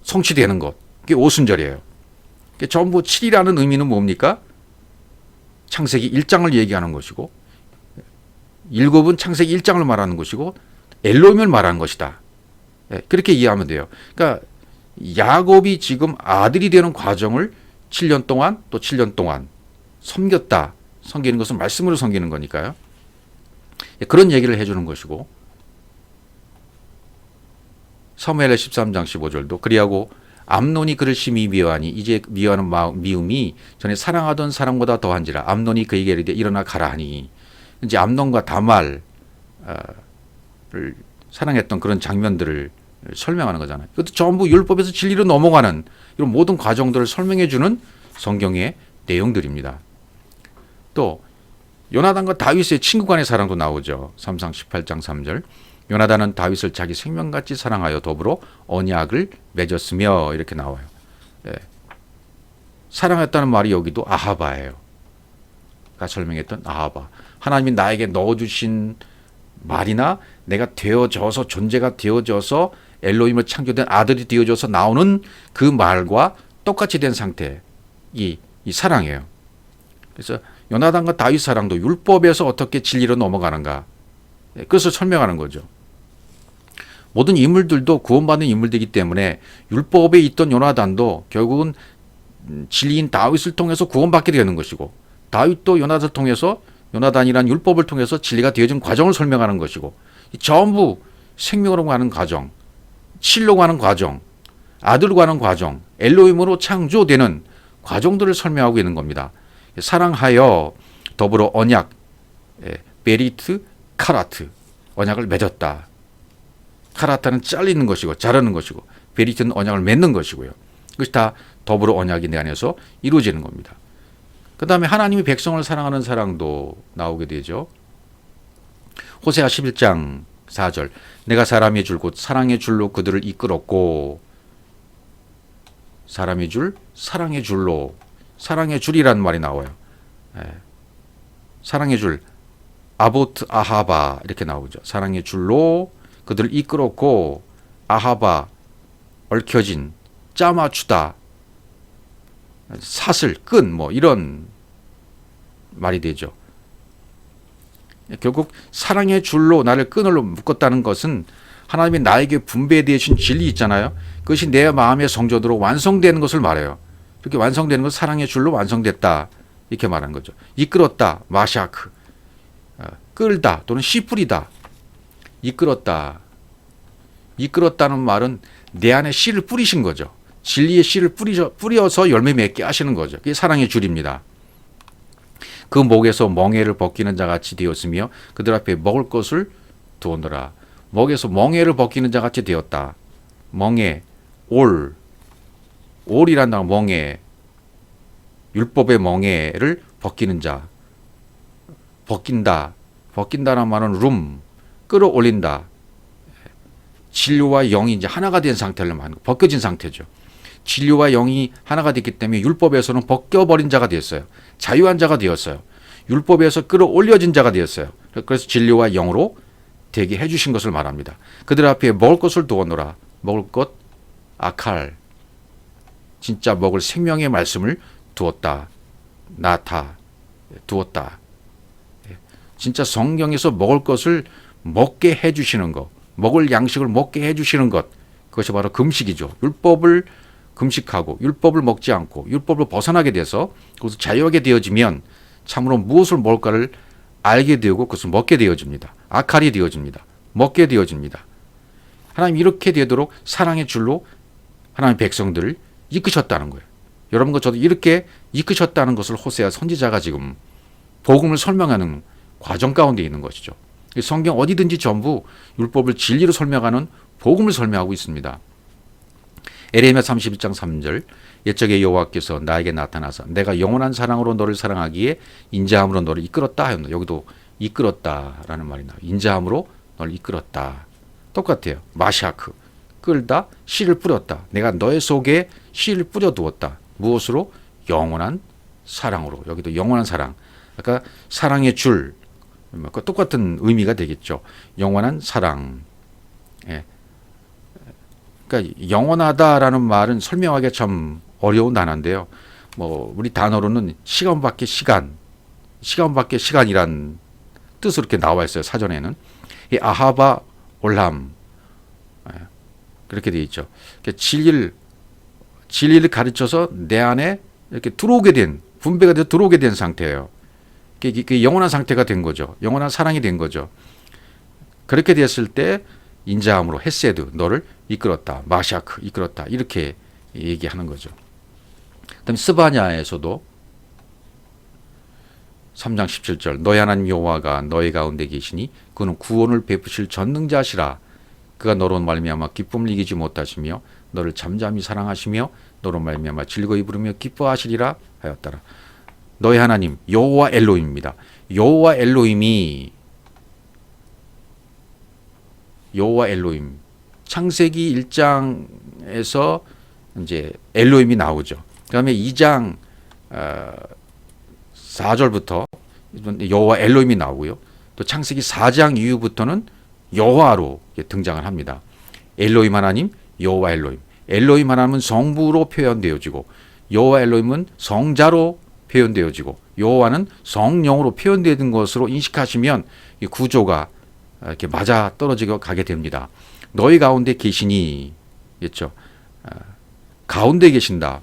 성취되는 것. 그게 오순절이에요. 전부 7이라는 의미는 뭡니까? 창세기 1장을 얘기하는 것이고 7은 창세기 1장을 말하는 것이고 엘로힘을 말하는 것이다. 그렇게 이해하면 돼요. 그러니까 야곱이 지금 아들이 되는 과정을 7년 동안 또 7년 동안 섬겼다. 섬기는 것은 말씀으로 섬기는 거니까요. 그런 얘기를 해주는 것이고 사무엘하 13장 15절도 그리하고 암논이 그를 심히 미워하니 이제 미워하는 미움이 전에 사랑하던 사랑보다 더한지라 암논이 그에게 이르되 일어나 가라 하니 이제 암논과 다말을 사랑했던 그런 장면들을 설명하는 거잖아요. 이것도 전부 율법에서 진리로 넘어가는 이런 모든 과정들을 설명해 주는 성경의 내용들입니다. 또 요나단과 다윗의 친구 간의 사랑도 나오죠. 3상 18장 3절 요나단은 다윗을 자기 생명같이 사랑하여 더불어 언약을 맺었으며 이렇게 나와요. 예. 사랑했다는 말이 여기도 아하바예요. 아까 설명했던 아하바. 하나님이 나에게 넣어주신 말이나 내가 되어져서 존재가 되어져서 엘로힘을 창조된 아들이 되어져서 나오는 그 말과 똑같이 된 상태 이 사랑이에요. 그래서 요나단과 다윗 사랑도 율법에서 어떻게 진리로 넘어가는가 그것을 설명하는 거죠. 모든 인물들도 구원받는 인물들이기 때문에 율법에 있던 요나단도 결국은 진리인 다윗을 통해서 구원받게 되는 것이고 다윗도 요나단을 통해서 요나단이란 율법을 통해서 진리가 되어진 과정을 설명하는 것이고 전부 생명으로 가는 과정, 실로 가는 과정, 아들로 가는 과정, 엘로힘으로 창조되는 과정들을 설명하고 있는 겁니다. 사랑하여 더불어 언약, 베리트, 카라트, 언약을 맺었다. 카라타는 잘리는 것이고 자르는 것이고 베리트는 언약을 맺는 것이고요. 그것이 다 더불어 언약이 내 안에서 이루어지는 겁니다. 그 다음에 하나님이 백성을 사랑하는 사랑도 나오게 되죠. 호세아 11장 4절 내가 사람의 줄 곧 사랑의 줄로 그들을 이끌었고 사람의 줄, 사랑의 줄로 사랑의 줄이라는 말이 나와요. 사랑의 줄 아보트 아하바 이렇게 나오죠. 사랑의 줄로 그들을 이끌었고 아하바 얽혀진 짜맞추다 사슬 끈 뭐 이런 말이 되죠. 결국 사랑의 줄로 나를 끈으로 묶었다는 것은 하나님이 나에게 분배되어 주신 진리 있잖아요. 그것이 내 마음의 성전으로 완성되는 것을 말해요. 이렇게 완성되는 것은 사랑의 줄로 완성됐다 이렇게 말하는 거죠. 이끌었다 마샤크 끌다 또는 씨 뿌리다 이끌었다. 이끌었다는 말은 내 안에 씨를 뿌리신 거죠. 진리의 씨를 뿌려서 열매 맺게 하시는 거죠. 그게 사랑의 줄입니다. 그 목에서 멍에를 벗기는 자같이 되었으며 그들 앞에 먹을 것을 두었노라. 목에서 멍에를 벗기는 자같이 되었다. 멍에, 올이란 단어 멍에, 율법의 멍에를 벗기는 자. 벗긴다는 말은 끌어올린다. 진료와 영이 이제 하나가 된 상태를 말하는 거, 벗겨진 상태죠. 진료와 영이 하나가 됐기 때문에 율법에서는 벗겨버린 자가 되었어요. 자유한 자가 되었어요. 율법에서 끌어올려진 자가 되었어요. 그래서 진료와 영으로 되게 해주신 것을 말합니다. 그들 앞에 먹을 것을 두었노라. 먹을 것, 아칼. 진짜 먹을 생명의 말씀을 두었다. 나타, 두었다. 진짜 성경에서 먹을 것을 먹게 해주시는 것. 먹을 양식을 먹게 해주시는 것. 그것이 바로 금식이죠. 율법을 금식하고 율법을 먹지 않고 율법을 벗어나게 돼서 그것을 자유하게 되어지면 참으로 무엇을 먹을까를 알게 되고 그것을 먹게 되어집니다. 아칼이 되어집니다. 먹게 되어집니다. 하나님 이렇게 되도록 사랑의 줄로 하나님의 백성들을 이끄셨다는 거예요. 여러분과 저도 이렇게 이끄셨다는 것을 호세아 선지자가 지금 복음을 설명하는 과정 가운데 있는 것이죠. 성경 어디든지 전부 율법을 진리로 설명하는 복음을 설명하고 있습니다. 에레미야 31장 3절 옛적에 여호와께서 나에게 나타나서 내가 영원한 사랑으로 너를 사랑하기에 인자함으로 너를 이끌었다 하였노. 여기도 이끌었다라는 말이 나와요. 인자함으로 너를 이끌었다. 똑같아요. 마샤크 끌다 씨를 뿌렸다. 내가 너의 속에 씨를 뿌려두었다. 무엇으로? 영원한 사랑으로. 여기도 영원한 사랑. 아까 사랑의 줄 똑같은 의미가 되겠죠. 영원한 사랑. 예. 그러니까 영원하다라는 말은 설명하기가 참 어려운 단어인데요. 뭐 우리 단어로는 시간 밖의 시간이란 뜻으로 이렇게 나와 있어요. 사전에는 이 아하바 올람 그렇게 되어 있죠. 진리를 가르쳐서 내 안에 이렇게 들어오게 된, 분배가 돼서 들어오게 된 상태예요. 그게 영원한 상태가 된 거죠. 영원한 사랑이 된 거죠. 그렇게 됐을 때 인자함으로 헤세드, 너를 이끌었다. 마샤크, 이끌었다. 이렇게 얘기하는 거죠. 그다음에 스바냐에서도 3장 17절 너희 하나님 여호와가 너희 가운데 계시니 그는 구원을 베푸실 전능자시라. 그가 너로 말미암아 기쁨을 이기지 못하시며 너를 잠잠히 사랑하시며 너로 말미암아 즐거이 부르며 기뻐하시리라 하였더라. 너희 하나님 여호와 엘로힘입니다. 여호와 엘로힘이 여호와 엘로힘 창세기 1장에서 이제 엘로힘이 나오죠. 그다음에 2장 4절부터 여호와 엘로힘이 나오고요. 또 창세기 4장 이후부터는 여호와로 등장을 합니다. 엘로힘 하나님, 여호와 엘로힘. 엘로힘 하나님은 성부로 표현되어지고 여호와 엘로힘은 성자로 표현되어지고 여호와는 성령으로 표현되는 것으로 인식하시면 이 구조가 이렇게 맞아 떨어지고 가게 됩니다. 너희 가운데 계시니, 그렇죠? 가운데 계신다.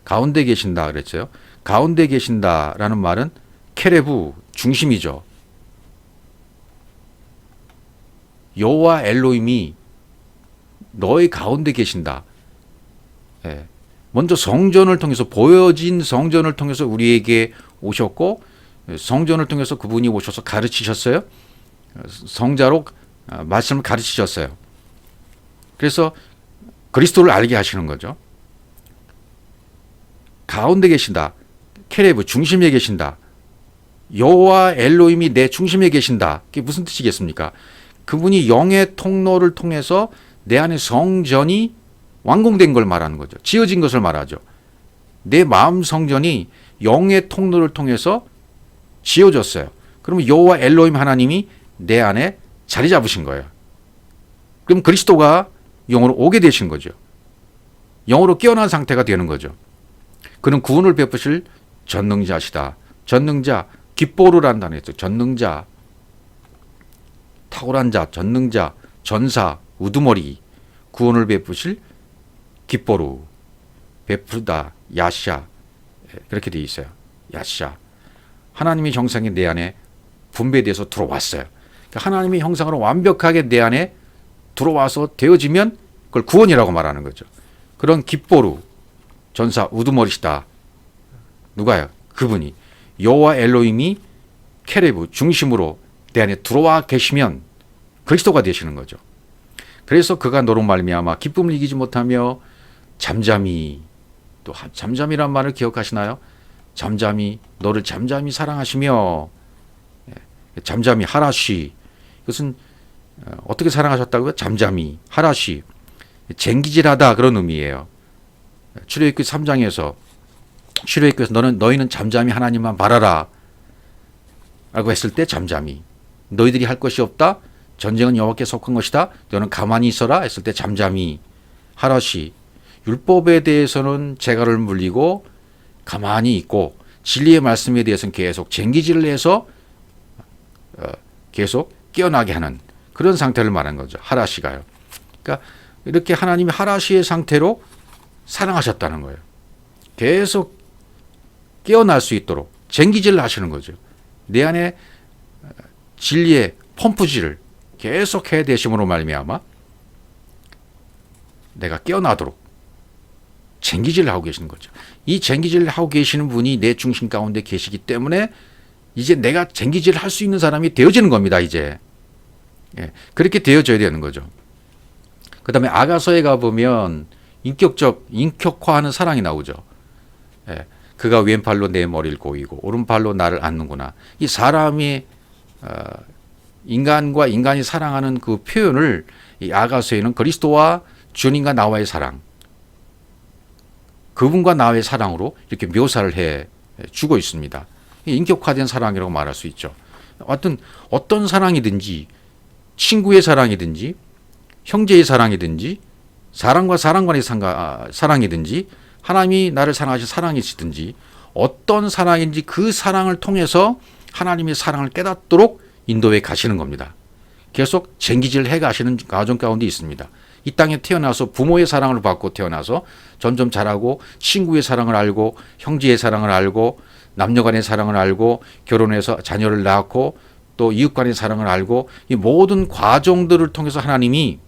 가운데 계신다 그랬어요. 가운데 계신다라는 말은 케레브 중심이죠. 여호와 엘로힘이 너희 가운데 계신다. 예. 먼저 성전을 통해서 보여진 성전을 통해서 우리에게 오셨고 성전을 통해서 그분이 오셔서 가르치셨어요. 성자로 말씀을 가르치셨어요. 그래서 그리스도를 알게 하시는 거죠. 가운데 계신다. 케레브 중심에 계신다. 여호와 엘로힘이 내 중심에 계신다. 그게 무슨 뜻이겠습니까? 그분이 영의 통로를 통해서 내 안에 성전이 완공된 걸 말하는 거죠. 지어진 것을 말하죠. 내 마음 성전이 영의 통로를 통해서 지어졌어요. 그러면 여호와 엘로힘 하나님이 내 안에 자리 잡으신 거예요. 그럼 그리스도가 영으로 오게 되신 거죠. 영으로 깨어난 상태가 되는 거죠. 그는 구원을 베푸실 전능자시다. 전능자, 기뻐루라는 단어 있죠. 전능자, 탁월한 자, 전능자, 전사, 우두머리, 구원을 베푸실 기뻐루, 베푸다, 야샤, 그렇게 되어 있어요. 야샤. 하나님의 형상이 내 안에 분배돼서 들어왔어요. 그러니까 하나님의 형상으로 완벽하게 내 안에 들어와서 되어지면 그걸 구원이라고 말하는 거죠. 그런 기뻐루, 전사, 우두머리시다. 누가요? 그분이 여호와 엘로힘이 케레브 중심으로 내 안에 들어와 계시면 그리스도가 되시는 거죠. 그래서 그가 너로 말미암아 기쁨을 이기지 못하며 잠잠히, 또 잠잠이란 말을 기억하시나요? 잠잠히, 너를 잠잠히 사랑하시며, 잠잠히 하라시, 이것은 어떻게 사랑하셨다고요? 잠잠히 하라시, 쟁기질하다, 그런 의미예요. 출애굽기 3장에서 출애굽기에서 너희는 잠잠히 하나님만 바라라 라고 했을 때 잠잠히, 너희들이 할 것이 없다, 전쟁은 여호와께 속한 것이다, 너는 가만히 있어라 했을 때 잠잠히 하라시. 율법에 대해서는 재갈을 물리고 가만히 있고 진리의 말씀에 대해서는 계속 쟁기질을 해서 계속 깨어나게 하는 그런 상태를 말한 거죠. 하라시가요. 그러니까 이렇게 하나님이 하라시의 상태로 사랑하셨다는 거예요. 계속 깨어날 수 있도록 쟁기질을 하시는 거죠. 내 안에 진리의 펌프질을 계속 해야 되심으로 말미암아 내가 깨어나도록 쟁기질을 하고 계시는 거죠. 이 쟁기질을 하고 계시는 분이 내 중심 가운데 계시기 때문에 이제 내가 쟁기질을 할 수 있는 사람이 되어지는 겁니다. 이제 그렇게 되어져야 되는 거죠. 그 다음에 아가서에 가보면 인격화하는 사랑이 나오죠. 그가 왼팔로 내 머리를 고이고 오른팔로 나를 안는구나. 이 사람이 인간과 인간이 사랑하는 그 표현을 이 아가서에는 그리스도와 주님과 나와의 사랑, 그분과 나의 사랑으로 이렇게 묘사를 해 주고 있습니다. 인격화된 사랑이라고 말할 수 있죠. 어떤 사랑이든지, 친구의 사랑이든지, 형제의 사랑이든지, 사람과 사람 간의 사랑이든지, 하나님이 나를 사랑하신 사랑이시든지, 어떤 사랑인지 그 사랑을 통해서 하나님의 사랑을 깨닫도록 인도해 가시는 겁니다. 계속 쟁기질 해 가시는 과정 가운데 있습니다. 이 땅에 태어나서 부모의 사랑을 받고 태어나서 점점 자라고 친구의 사랑을 알고 형제의 사랑을 알고 남녀 간의 사랑을 알고 결혼해서 자녀를 낳고 또 이웃 간의 사랑을 알고 이 모든 과정들을 통해서 하나님이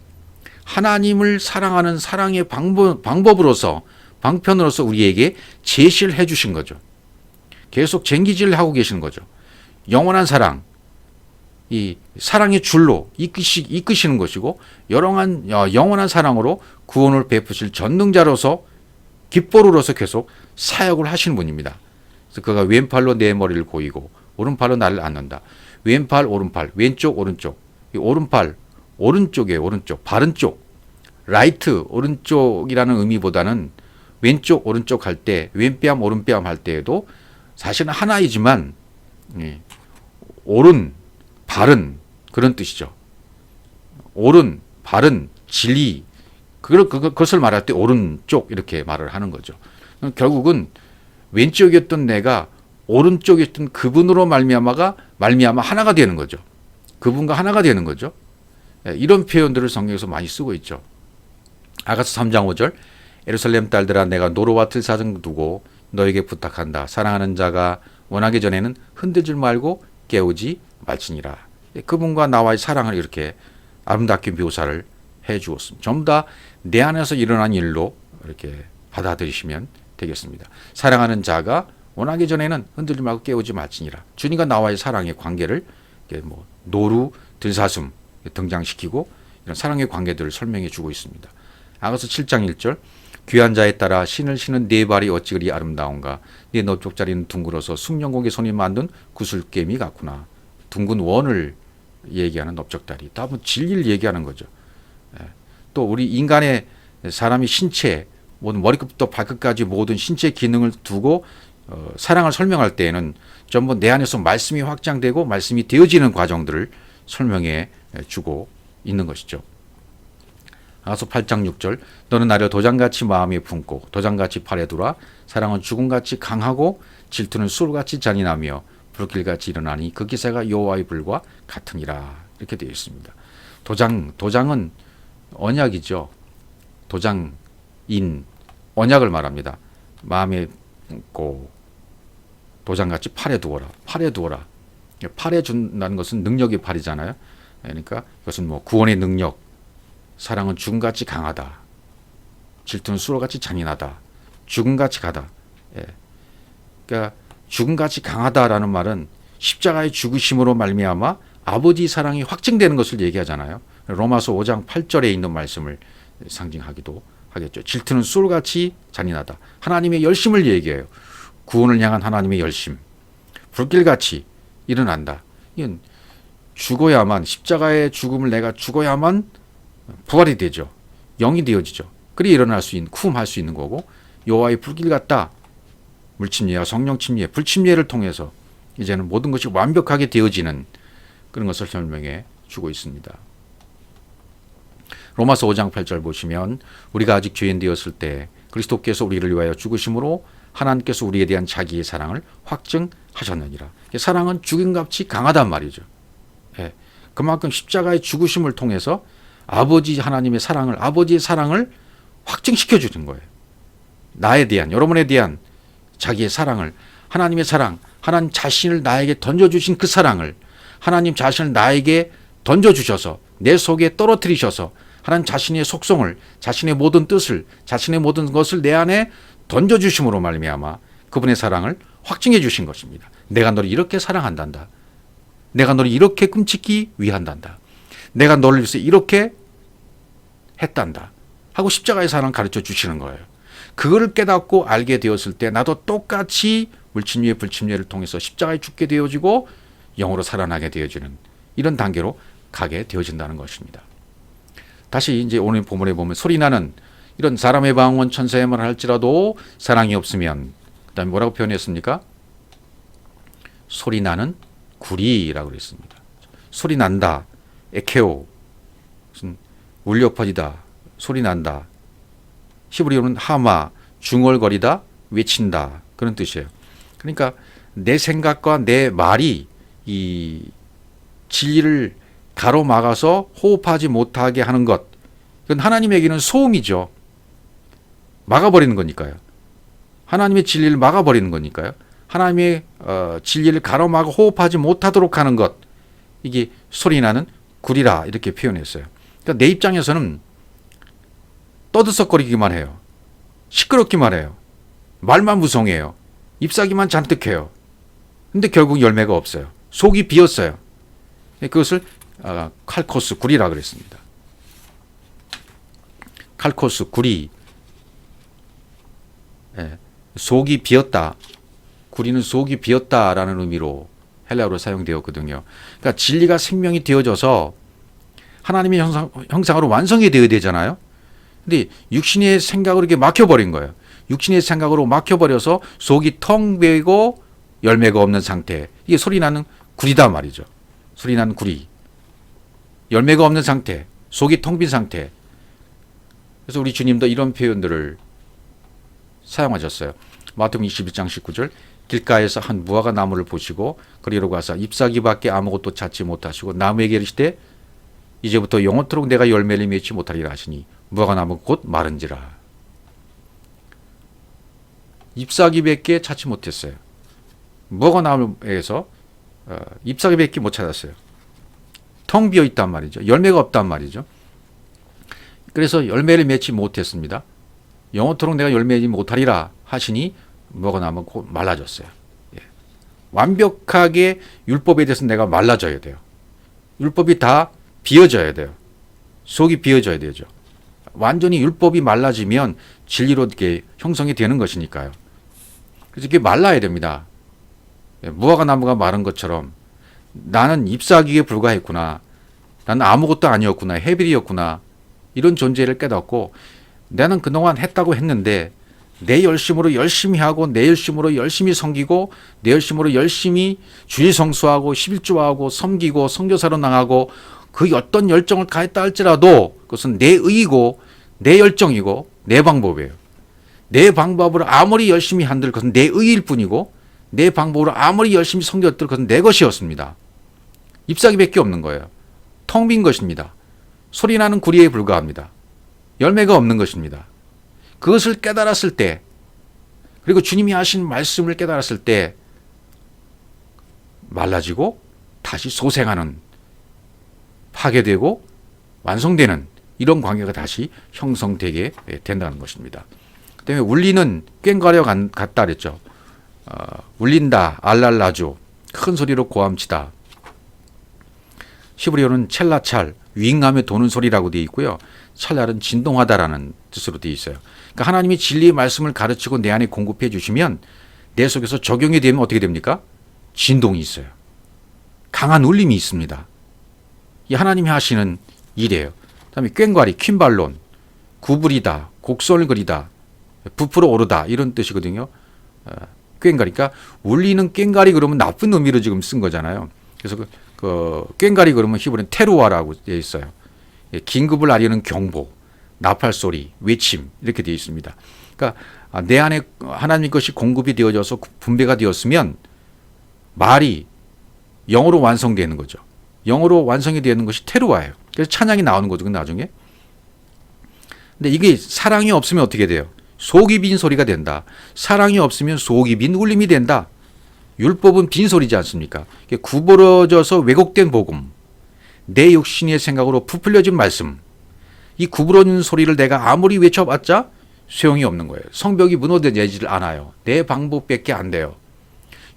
하나님을 사랑하는 사랑의 방법으로서 방편으로서 우리에게 제시를 해 주신 거죠. 계속 쟁기질을 하고 계시는 거죠. 영원한 사랑, 이 사랑의 줄로 이끄시는 것이고 영원한 사랑으로 구원을 베푸실 전능자로서 깃보루로서 계속 사역을 하시는 분입니다. 그래서 그가 왼팔로 내 머리를 고이고 오른팔로 나를 안는다. 왼팔 오른팔 왼쪽 오른쪽 이 오른팔 오른쪽에 오른쪽 바른 쪽 라이트 오른쪽이라는 의미보다는 왼쪽 오른쪽 할 때 왼뺨 오른뺨 할 때에도 사실은 하나이지만 옳은 바른 그런 뜻이죠. 옳은 바른 진리 그것을 말할 때 오른쪽 이렇게 말을 하는 거죠. 결국은 왼쪽이었던 내가 오른쪽이었던 그분으로 말미암아 하나가 되는 거죠. 그분과 하나가 되는 거죠. 이런 표현들을 성경에서 많이 쓰고 있죠. 아가서 3장 5절 예루살렘 딸들아 내가 노루와 틀사정 두고 너에게 부탁한다. 사랑하는 자가 원하기 전에는 흔들지 말고 깨우지 말지니라. 그분과 나와의 사랑을 이렇게 아름답게 묘사를 해 주었습니다. 전부 다 내 안에서 일어난 일로 이렇게 받아들이시면 되겠습니다. 사랑하는 자가 원하기 전에는 흔들지 말고 깨우지 말지니라. 주님과 나와의 사랑의 관계를 노루, 들사슴 등장시키고 이런 사랑의 관계들을 설명해 주고 있습니다. 아가서 7장 1절 귀한 자에 따라 신을 신은 네 발이 어찌 그리 아름다운가. 네 너쪽자리는 둥글어서 숙련공의 손이 만든 구슬개미 같구나. 둥근 원을 얘기하는 넓적다리. 다음은 진리를 얘기하는 거죠. 또 우리 인간의 사람이 신체 모든 머리끝부터 발끝까지 모든 신체 기능을 두고 사랑을 설명할 때에는 전부 내 안에서 말씀이 확장되고 말씀이 되어지는 과정들을 설명해 주고 있는 것이죠. 아가서 8장 6절 너는 나를 도장같이 마음에 품고 도장같이 팔에 두라. 사랑은 죽음같이 강하고 질투는 술같이 잔인하며 불길같이 일어나니 그 기세가 여호와의 불과 같으니라. 이렇게 되어 있습니다. 도장은 언약이죠. 도장인 언약을 말합니다. 마음에 품고 도장같이 팔에 두어라. 팔에 두어라. 팔에 준다는 것은 능력의 팔이잖아요. 그러니까 이것은 구원의 능력. 사랑은 죽음같이 강하다. 질투는 수로같이 잔인하다. 죽음같이 가다. 그러니까 죽음같이 강하다라는 말은 십자가의 죽으심으로 말미암아 아버지 사랑이 확증되는 것을 얘기하잖아요. 로마서 5장 8절에 있는 말씀을 상징하기도 하겠죠. 질투는 수로같이 잔인하다. 하나님의 열심을 얘기해요. 구원을 향한 하나님의 열심. 불길같이 일어난다. 이건 죽어야만 십자가의 죽음을 내가 죽어야만 부활이 되죠. 영이 되어지죠. 그리 일어날 수 있는 쿠움할 수 있는 거고 여호와의 불길 같다. 물침례와 성령 침례, 불침례를 통해서 이제는 모든 것이 완벽하게 되어지는 그런 것을 설명해 주고 있습니다. 로마서 5장 8절 보시면 우리가 아직 죄인 되었을 때 그리스도께서 우리를 위하여 죽으심으로 하나님께서 우리에 대한 자기의 사랑을 확증하셨느니라. 사랑은 죽음같이 강하단 말이죠. 그만큼 십자가의 죽으심을 통해서 아버지의 사랑을 확증시켜 주는 거예요. 나에 대한, 여러분에 대한 자기의 사랑을, 하나님의 사랑, 하나님 자신을 나에게 던져주신 그 사랑을 하나님 자신을 나에게 던져주셔서 내 속에 떨어뜨리셔서 하나님 자신의 속성을, 자신의 모든 뜻을, 자신의 모든 것을 내 안에 던져주심으로 말미암아 그분의 사랑을 확증해 주신 것입니다. 내가 너를 이렇게 사랑한단다. 내가 너를 이렇게 끔찍히 위한단다. 내가 너를 위해서 이렇게 했단다. 하고 십자가의 사랑을 가르쳐 주시는 거예요. 그거를 깨닫고 알게 되었을 때 나도 똑같이 물침례, 불침례를 통해서 십자가에 죽게 되어지고 영으로 살아나게 되어지는 이런 단계로 가게 되어진다는 것입니다. 다시 이제 오늘 본문에 보면 소리나는 이런 사람의 방언 천사의 말을 할지라도 사랑이 없으면 그다음에 뭐라고 표현했습니까? 소리나는 구리라고 그랬습니다. 소리난다. 에케오. 무슨 울려 퍼지다. 소리난다. 히브리어는 하마. 중얼거리다. 외친다. 그런 뜻이에요. 그러니까 내 생각과 내 말이 이 진리를 가로막아서 호흡하지 못하게 하는 것. 그건 하나님에게는 소음이죠. 막아버리는 거니까요. 하나님의 진리를 막아버리는 거니까요. 하나님의 진리를 가로막아 호흡하지 못하도록 하는 것. 이게 소리나는 구리라 이렇게 표현했어요. 그러니까 내 입장에서는 떠들썩거리기만 해요. 시끄럽기만 해요. 말만 무성해요. 잎사귀만 잔뜩 해요. 근데 결국 열매가 없어요. 속이 비었어요. 그것을 칼코스 구리라 그랬습니다. 칼코스 구리. 속이 비었다. 구리는 속이 비었다라는 의미로 헬라어로 사용되었거든요. 그러니까 진리가 생명이 되어져서 하나님의 형상으로 완성이 되어야 되잖아요. 근데 육신의 생각으로 이렇게 막혀버린 거예요. 육신의 생각으로 막혀버려서 속이 텅 비고 열매가 없는 상태. 이게 소리나는 구리다 말이죠. 소리나는 구리. 열매가 없는 상태. 속이 텅 빈 상태. 그래서 우리 주님도 이런 표현들을 사용하셨어요. 마태복음 21장 19절 길가에서 한 무화과 나무를 보시고 거리로 가서 잎사귀밖에 아무것도 찾지 못하시고 나무에게 이르시되 이제부터 영원토록 내가 열매를 맺지 못하리라 하시니 무화과 나무 곧 마른지라. 잎사귀밖에 찾지 못했어요. 무화과 나무에서 잎사귀밖에 못 찾았어요. 텅 비어 있단 말이죠. 열매가 없단 말이죠. 그래서 열매를 맺지 못했습니다. 영원토록 내가 열매 맺지 못하리라 하시니 무화과 나무는 곧 말라졌어요. 예. 완벽하게 율법에 대해서 내가 말라져야 돼요. 율법이 다 비어져야 돼요. 속이 비어져야 되죠. 완전히 율법이 말라지면 진리로 이렇게 형성이 되는 것이니까요. 그래서 이게 말라야 됩니다. 예. 무화과 나무가 마른 것처럼 나는 잎사귀에 불과했구나. 나는 아무것도 아니었구나. 해빌이었구나. 이런 존재를 깨닫고 나는 그동안 했다고 했는데 내 열심으로 열심히 하고 내 열심으로 열심히 섬기고 내 열심으로 열심히 주일 성수하고 11조하고 섬기고 선교사로 나가고 그 어떤 열정을 가했다 할지라도 그것은 내 의이고 내 열정이고 내 방법이에요. 내 방법으로 아무리 열심히 한들 그것은 내 의일 뿐이고 내 방법으로 아무리 열심히 섬겼들 그것은 내 것이었습니다. 잎사귀밖에 없는 거예요. 텅 빈 것입니다. 소리나는 구리에 불과합니다. 열매가 없는 것입니다. 그것을 깨달았을 때 그리고 주님이 하신 말씀을 깨달았을 때 말라지고 다시 소생하는 파괴되고 완성되는 이런 관계가 다시 형성되게 된다는 것입니다. 그 다음에 울리는 꽹과려 같다 그랬죠. 울린다 알랄라주 큰 소리로 고함치다. 히브리어는 첼라찰 윙하며 도는 소리라고 되어 있고요. 찰날은 진동하다라는 뜻으로 되어 있어요. 그러니까 하나님이 진리의 말씀을 가르치고 내 안에 공급해 주시면 내 속에서 적용이 되면 어떻게 됩니까? 진동이 있어요. 강한 울림이 있습니다. 이 하나님이 하시는 일이에요. 그다음에 꽹과리, 퀸발론, 구부리다, 곡설거리다, 부풀어 오르다 이런 뜻이거든요. 꽹과리, 그러니까 울리는 꽹과리 그러면 나쁜 의미로 지금 쓴 거잖아요. 그래서 그 꽹과리 그러면 히브리는 테루아라고 되어 있어요. 긴급을 알리는 경보, 나팔 소리, 외침 이렇게 되어 있습니다. 그러니까 내 안에 하나님 것이 공급이 되어져서 분배가 되었으면 말이 영어로 완성되는 거죠. 영어로 완성이 되는 것이 테루아예요. 그래서 찬양이 나오는 거죠. 나중에. 근데 이게 사랑이 없으면 어떻게 돼요? 속이 빈 소리가 된다. 사랑이 없으면 속이 빈 울림이 된다. 율법은 빈소리지 않습니까? 구부러져서 왜곡된 복음, 내 육신의 생각으로 부풀려진 말씀, 이 구부러진 소리를 내가 아무리 외쳐봤자 소용이 없는 거예요. 성벽이 무너지지를 않아요. 내 방법밖에 안 돼요.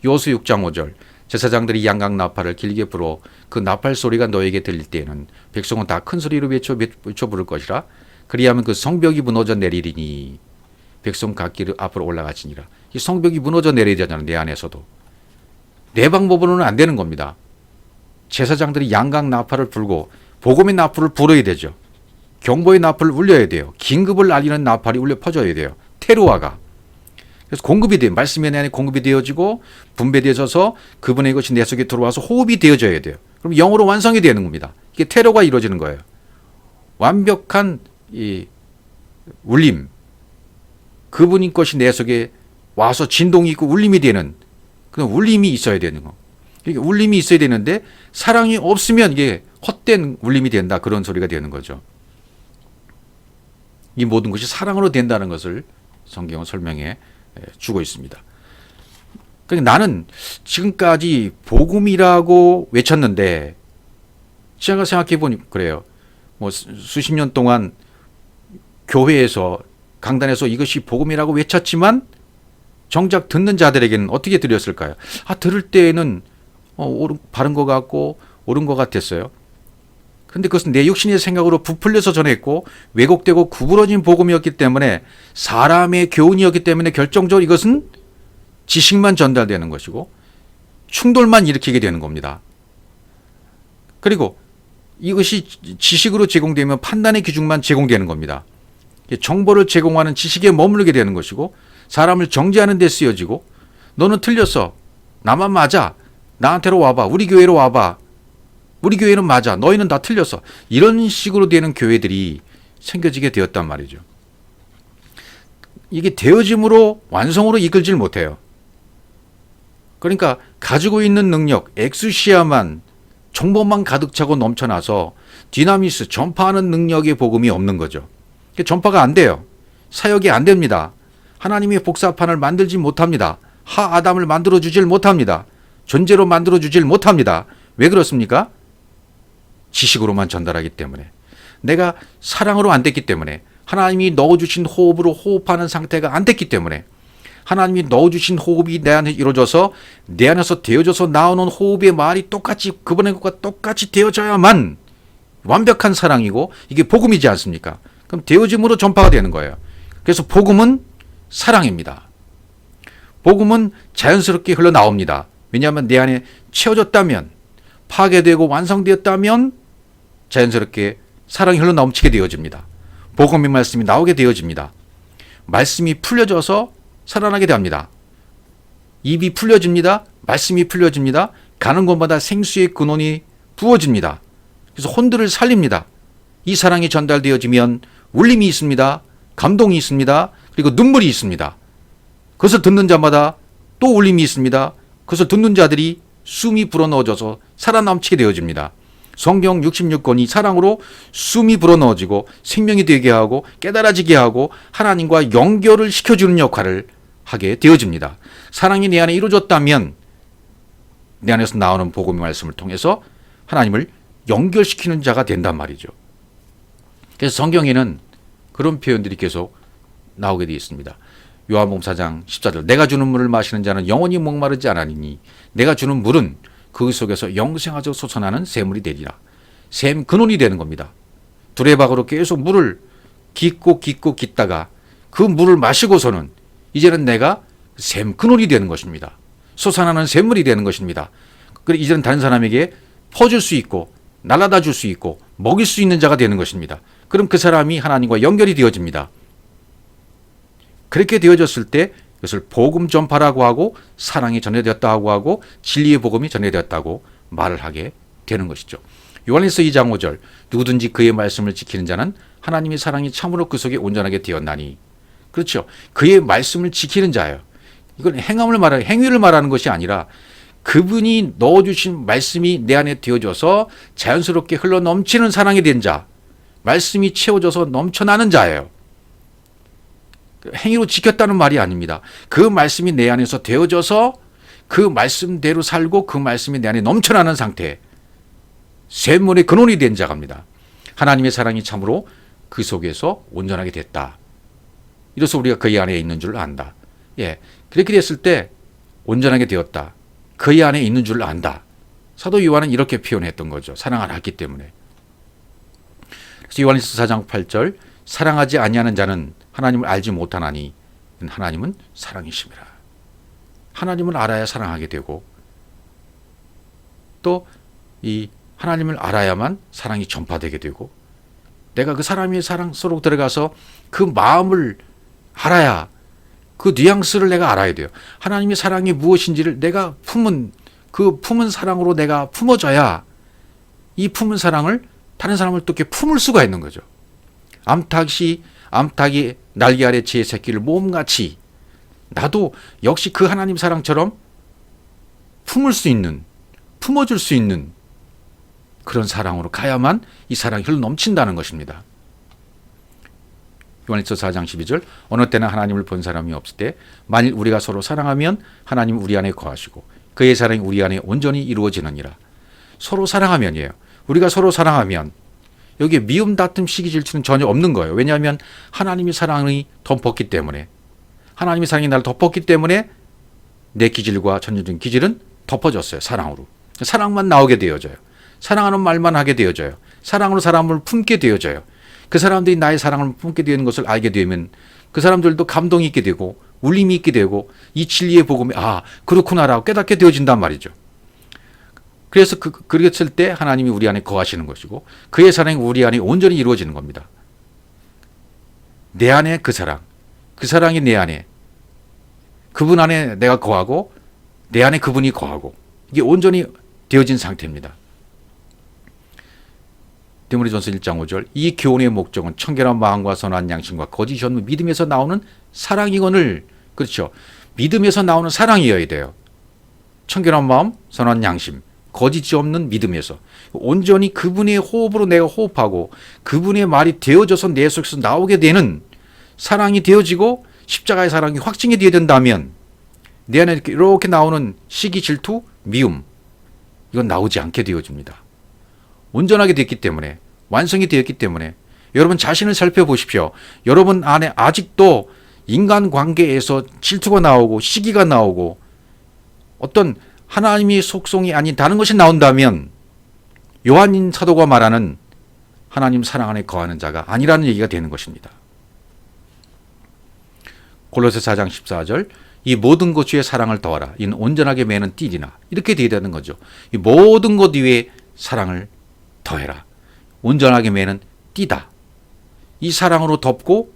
요수 6장 5절 제사장들이 양각 나팔을 길게 불어 그 나팔 소리가 너에게 들릴 때에는 백성은 다 큰 소리로 외쳐 부를 것이라. 그리하면 그 성벽이 무너져 내리리니 백성 갓길 앞으로 올라가지니라. 이 성벽이 무너져 내려야 되잖아요. 내 안에서도. 내 방법으로는 안 되는 겁니다. 제사장들이 양각 나팔을 불고 복음의 나팔을 불어야 되죠. 경보의 나팔을 울려야 돼요. 긴급을 알리는 나팔이 울려 퍼져야 돼요. 테루아가. 그래서 공급이 돼요. 말씀의 내 안에 공급이 되어지고 분배되어져서 그분의 것이 내 속에 들어와서 호흡이 되어져야 돼요. 그럼 영으로 완성이 되는 겁니다. 이게 테루가 이루어지는 거예요. 완벽한 이 울림. 그분의 것이 내 속에 와서 진동이 있고 울림이 되는 그런 울림이 있어야 되는 거. 그러니까 울림이 있어야 되는데 사랑이 없으면 이게 헛된 울림이 된다. 그런 소리가 되는 거죠. 이 모든 것이 사랑으로 된다는 것을 성경은 설명해 주고 있습니다. 그러니까 나는 지금까지 복음이라고 외쳤는데 제가 생각해 보니 그래요. 뭐 수십 년 동안 교회에서 강단에서 이것이 복음이라고 외쳤지만 정작 듣는 자들에게는 어떻게 들렸을까요? 들을 때에는 바른 것 같고 옳은 것 같았어요. 근데 그것은 내 육신의 생각으로 부풀려서 전했고 왜곡되고 구부러진 복음이었기 때문에 사람의 교훈이었기 때문에 결정적으로 이것은 지식만 전달되는 것이고 충돌만 일으키게 되는 겁니다. 그리고 이것이 지식으로 제공되면 판단의 기준만 제공되는 겁니다. 정보를 제공하는 지식에 머무르게 되는 것이고 사람을 정죄하는 데 쓰여지고 너는 틀렸어. 나만 맞아. 나한테로 와봐. 우리 교회로 와봐. 우리 교회는 맞아. 너희는 다 틀렸어. 이런 식으로 되는 교회들이 생겨지게 되었단 말이죠. 이게 되어짐으로 완성으로 이끌질 못해요. 그러니까 가지고 있는 능력, 엑수시아만 정보만 가득 차고 넘쳐나서 디나미스, 전파하는 능력의 복음이 없는 거죠. 전파가 안 돼요. 사역이 안 됩니다. 하나님의 복사판을 만들지 못합니다. 아담을 만들어주질 못합니다. 존재로 만들어주질 못합니다. 왜 그렇습니까? 지식으로만 전달하기 때문에. 내가 사랑으로 안 됐기 때문에. 하나님이 넣어주신 호흡으로 호흡하는 상태가 안 됐기 때문에. 하나님이 넣어주신 호흡이 내 안에 이루어져서 내 안에서 되어져서 나오는 호흡의 말이 똑같이 그분의 것과 똑같이 되어져야만 완벽한 사랑이고 이게 복음이지 않습니까? 그럼 되어짐으로 전파가 되는 거예요. 그래서 복음은 사랑입니다. 복음은 자연스럽게 흘러나옵니다. 왜냐하면 내 안에 채워졌다면 파괴되고 완성되었다면 자연스럽게 사랑이 흘러넘치게 되어집니다. 복음의 말씀이 나오게 되어집니다. 말씀이 풀려져서 살아나게 됩니다. 입이 풀려집니다. 말씀이 풀려집니다. 가는 곳마다 생수의 근원이 부어집니다. 그래서 혼들을 살립니다. 이 사랑이 전달되어지면 울림이 있습니다. 감동이 있습니다. 그리고 눈물이 있습니다. 그것을 듣는 자마다 또 울림이 있습니다. 그것을 듣는 자들이 숨이 불어넣어져서 살아남치게 되어집니다. 성경 66권이 사랑으로 숨이 불어넣어지고 생명이 되게 하고 깨달아지게 하고 하나님과 연결을 시켜주는 역할을 하게 되어집니다. 사랑이 내 안에 이루어졌다면 내 안에서 나오는 복음의 말씀을 통해서 하나님을 연결시키는 자가 된단 말이죠. 그래서 성경에는 그런 표현들이 계속 나오게 되어 있습니다. 요한복음 4장 14절 내가 주는 물을 마시는 자는 영원히 목마르지 않으니 내가 주는 물은 그 속에서 영생하여 솟아나는 샘물이 되리라. 샘 근원이 되는 겁니다. 두레박으로 계속 물을 깃고 깃다가 그 물을 마시고서는 이제는 내가 샘 근원이 되는 것입니다. 솟아나는 샘물이 되는 것입니다. 그리고 이제는 다른 사람에게 퍼줄 수 있고 날아다 줄 수 있고 먹일 수 있는 자가 되는 것입니다. 그럼 그 사람이 하나님과 연결이 되어집니다. 그렇게 되어졌을 때 그것을 복음 전파라고 하고 사랑이 전해되었다고 하고 진리의 복음이 전해되었다고 말을 하게 되는 것이죠. 요한일서 2장 5절 누구든지 그의 말씀을 지키는 자는 하나님의 사랑이 참으로 그 속에 온전하게 되었나니. 그렇죠. 그의 말씀을 지키는 자예요. 이건 행위를 말하는 것이 아니라 그분이 넣어주신 말씀이 내 안에 되어져서 자연스럽게 흘러넘치는 사랑이 된 자, 말씀이 채워져서 넘쳐나는 자예요. 행위로 지켰다는 말이 아닙니다. 그 말씀이 내 안에서 되어져서 그 말씀대로 살고 그 말씀이 내 안에 넘쳐나는 상태, 샘물의 근원이 된 자갑니다. 하나님의 사랑이 참으로 그 속에서 온전하게 됐다. 이래서 우리가 그의 안에 있는 줄 안다. 그렇게 됐을 때 온전하게 되었다. 그의 안에 있는 줄 안다. 사도 요한은 이렇게 표현했던 거죠. 사랑을 알기 때문에. 그래서 요한일서 4장 8절 사랑하지 아니하는 자는 하나님을 알지 못하나니 하나님은 사랑이심이라. 하나님을 알아야 사랑하게 되고 또 이 하나님을 알아야만 사랑이 전파되게 되고 내가 그 사람의 사랑 속으로 들어가서 그 마음을 알아야 그 뉘앙스를 내가 알아야 돼요. 하나님의 사랑이 무엇인지를 내가 품은 사랑으로 내가 품어져야 이 품은 사랑을 다른 사람을 또 이렇게 품을 수가 있는 거죠. 암탉이 날개 아래 제 새끼를 모음같이 나도 역시 그 하나님 사랑처럼 품을 수 있는, 품어줄 수 있는 그런 사랑으로 가야만 이 사랑이 흘러 넘친다는 것입니다. 요한일서 4장 12절 어느 때나 하나님을 본 사람이 없을 때 만일 우리가 서로 사랑하면 하나님 우리 안에 거하시고 그의 사랑이 우리 안에 온전히 이루어지느니라. 서로 사랑하면이에요. 우리가 서로 사랑하면 여기에 미움, 다툼, 시기, 질투는 전혀 없는 거예요. 왜냐하면 하나님의 사랑이 덮었기 때문에, 하나님의 사랑이 나를 덮었기 때문에 내 기질과 전형적인 기질은 덮어졌어요. 사랑으로. 사랑만 나오게 되어져요. 사랑하는 말만 하게 되어져요. 사랑으로 사람을 품게 되어져요. 그 사람들이 나의 사랑을 품게 되는 것을 알게 되면 그 사람들도 감동이 있게 되고 울림이 있게 되고 이 진리의 복음이 그렇구나라고 깨닫게 되어진단 말이죠. 그래서 그랬을 때 하나님이 우리 안에 거하시는 것이고 그의 사랑이 우리 안에 온전히 이루어지는 겁니다. 내 안에 그 사랑이 내 안에, 그분 안에 내가 거하고 내 안에 그분이 거하고 이게 온전히 되어진 상태입니다. 디모데전서 1장 5절 이 교훈의 목적은 청결한 마음과 선한 양심과 거짓이 없는 믿음에서 나오는 사랑이거늘. 그렇죠. 믿음에서 나오는 사랑이어야 돼요. 청결한 마음, 선한 양심, 거짓이 없는 믿음에서 온전히 그분의 호흡으로 내가 호흡하고 그분의 말이 되어져서 내 속에서 나오게 되는 사랑이 되어지고 십자가의 사랑이 확증이 되어야 된다면 내 안에 이렇게 나오는 시기, 질투, 미움 이건 나오지 않게 되어집니다. 온전하게 됐기 때문에, 완성이 되었기 때문에 여러분 자신을 살펴보십시오. 여러분 안에 아직도 인간관계에서 질투가 나오고 시기가 나오고 어떤 하나님의 속성이 아닌 다른 것이 나온다면 요한 사도가 말하는 하나님 사랑 안에 거하는 자가 아니라는 얘기가 되는 것입니다. 골로새 4장 14절 이 모든 것 위에 사랑을 더하라. 이는 온전하게 매는 띠리나. 이렇게 되어야 되는 거죠. 이 모든 것 위에 사랑을 더해라. 온전하게 매는 띠다. 이 사랑으로 덮고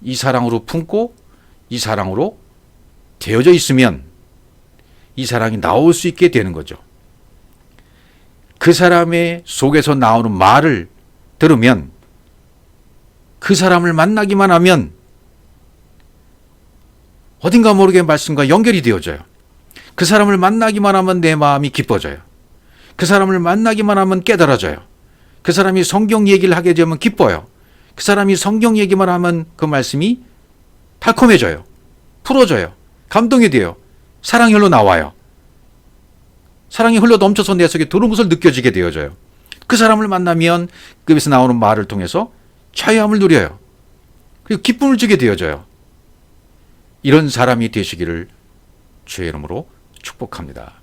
이 사랑으로 품고 이 사랑으로 되어져 있으면 이 사랑이 나올 수 있게 되는 거죠. 그 사람의 속에서 나오는 말을 들으면 그 사람을 만나기만 하면 어딘가 모르게 말씀과 연결이 되어져요. 그 사람을 만나기만 하면 내 마음이 기뻐져요. 그 사람을 만나기만 하면 깨달아져요. 그 사람이 성경 얘기를 하게 되면 기뻐요. 그 사람이 성경 얘기만 하면 그 말씀이 달콤해져요. 풀어져요. 감동이 돼요. 사랑이 흘러 나와요. 사랑이 흘러 넘쳐서 내 속에 들어온 것을 느껴지게 되어져요. 그 사람을 만나면 그 입에서 나오는 말을 통해서 자유함을 누려요. 그리고 기쁨을 주게 되어져요. 이런 사람이 되시기를 주의 이름으로 축복합니다.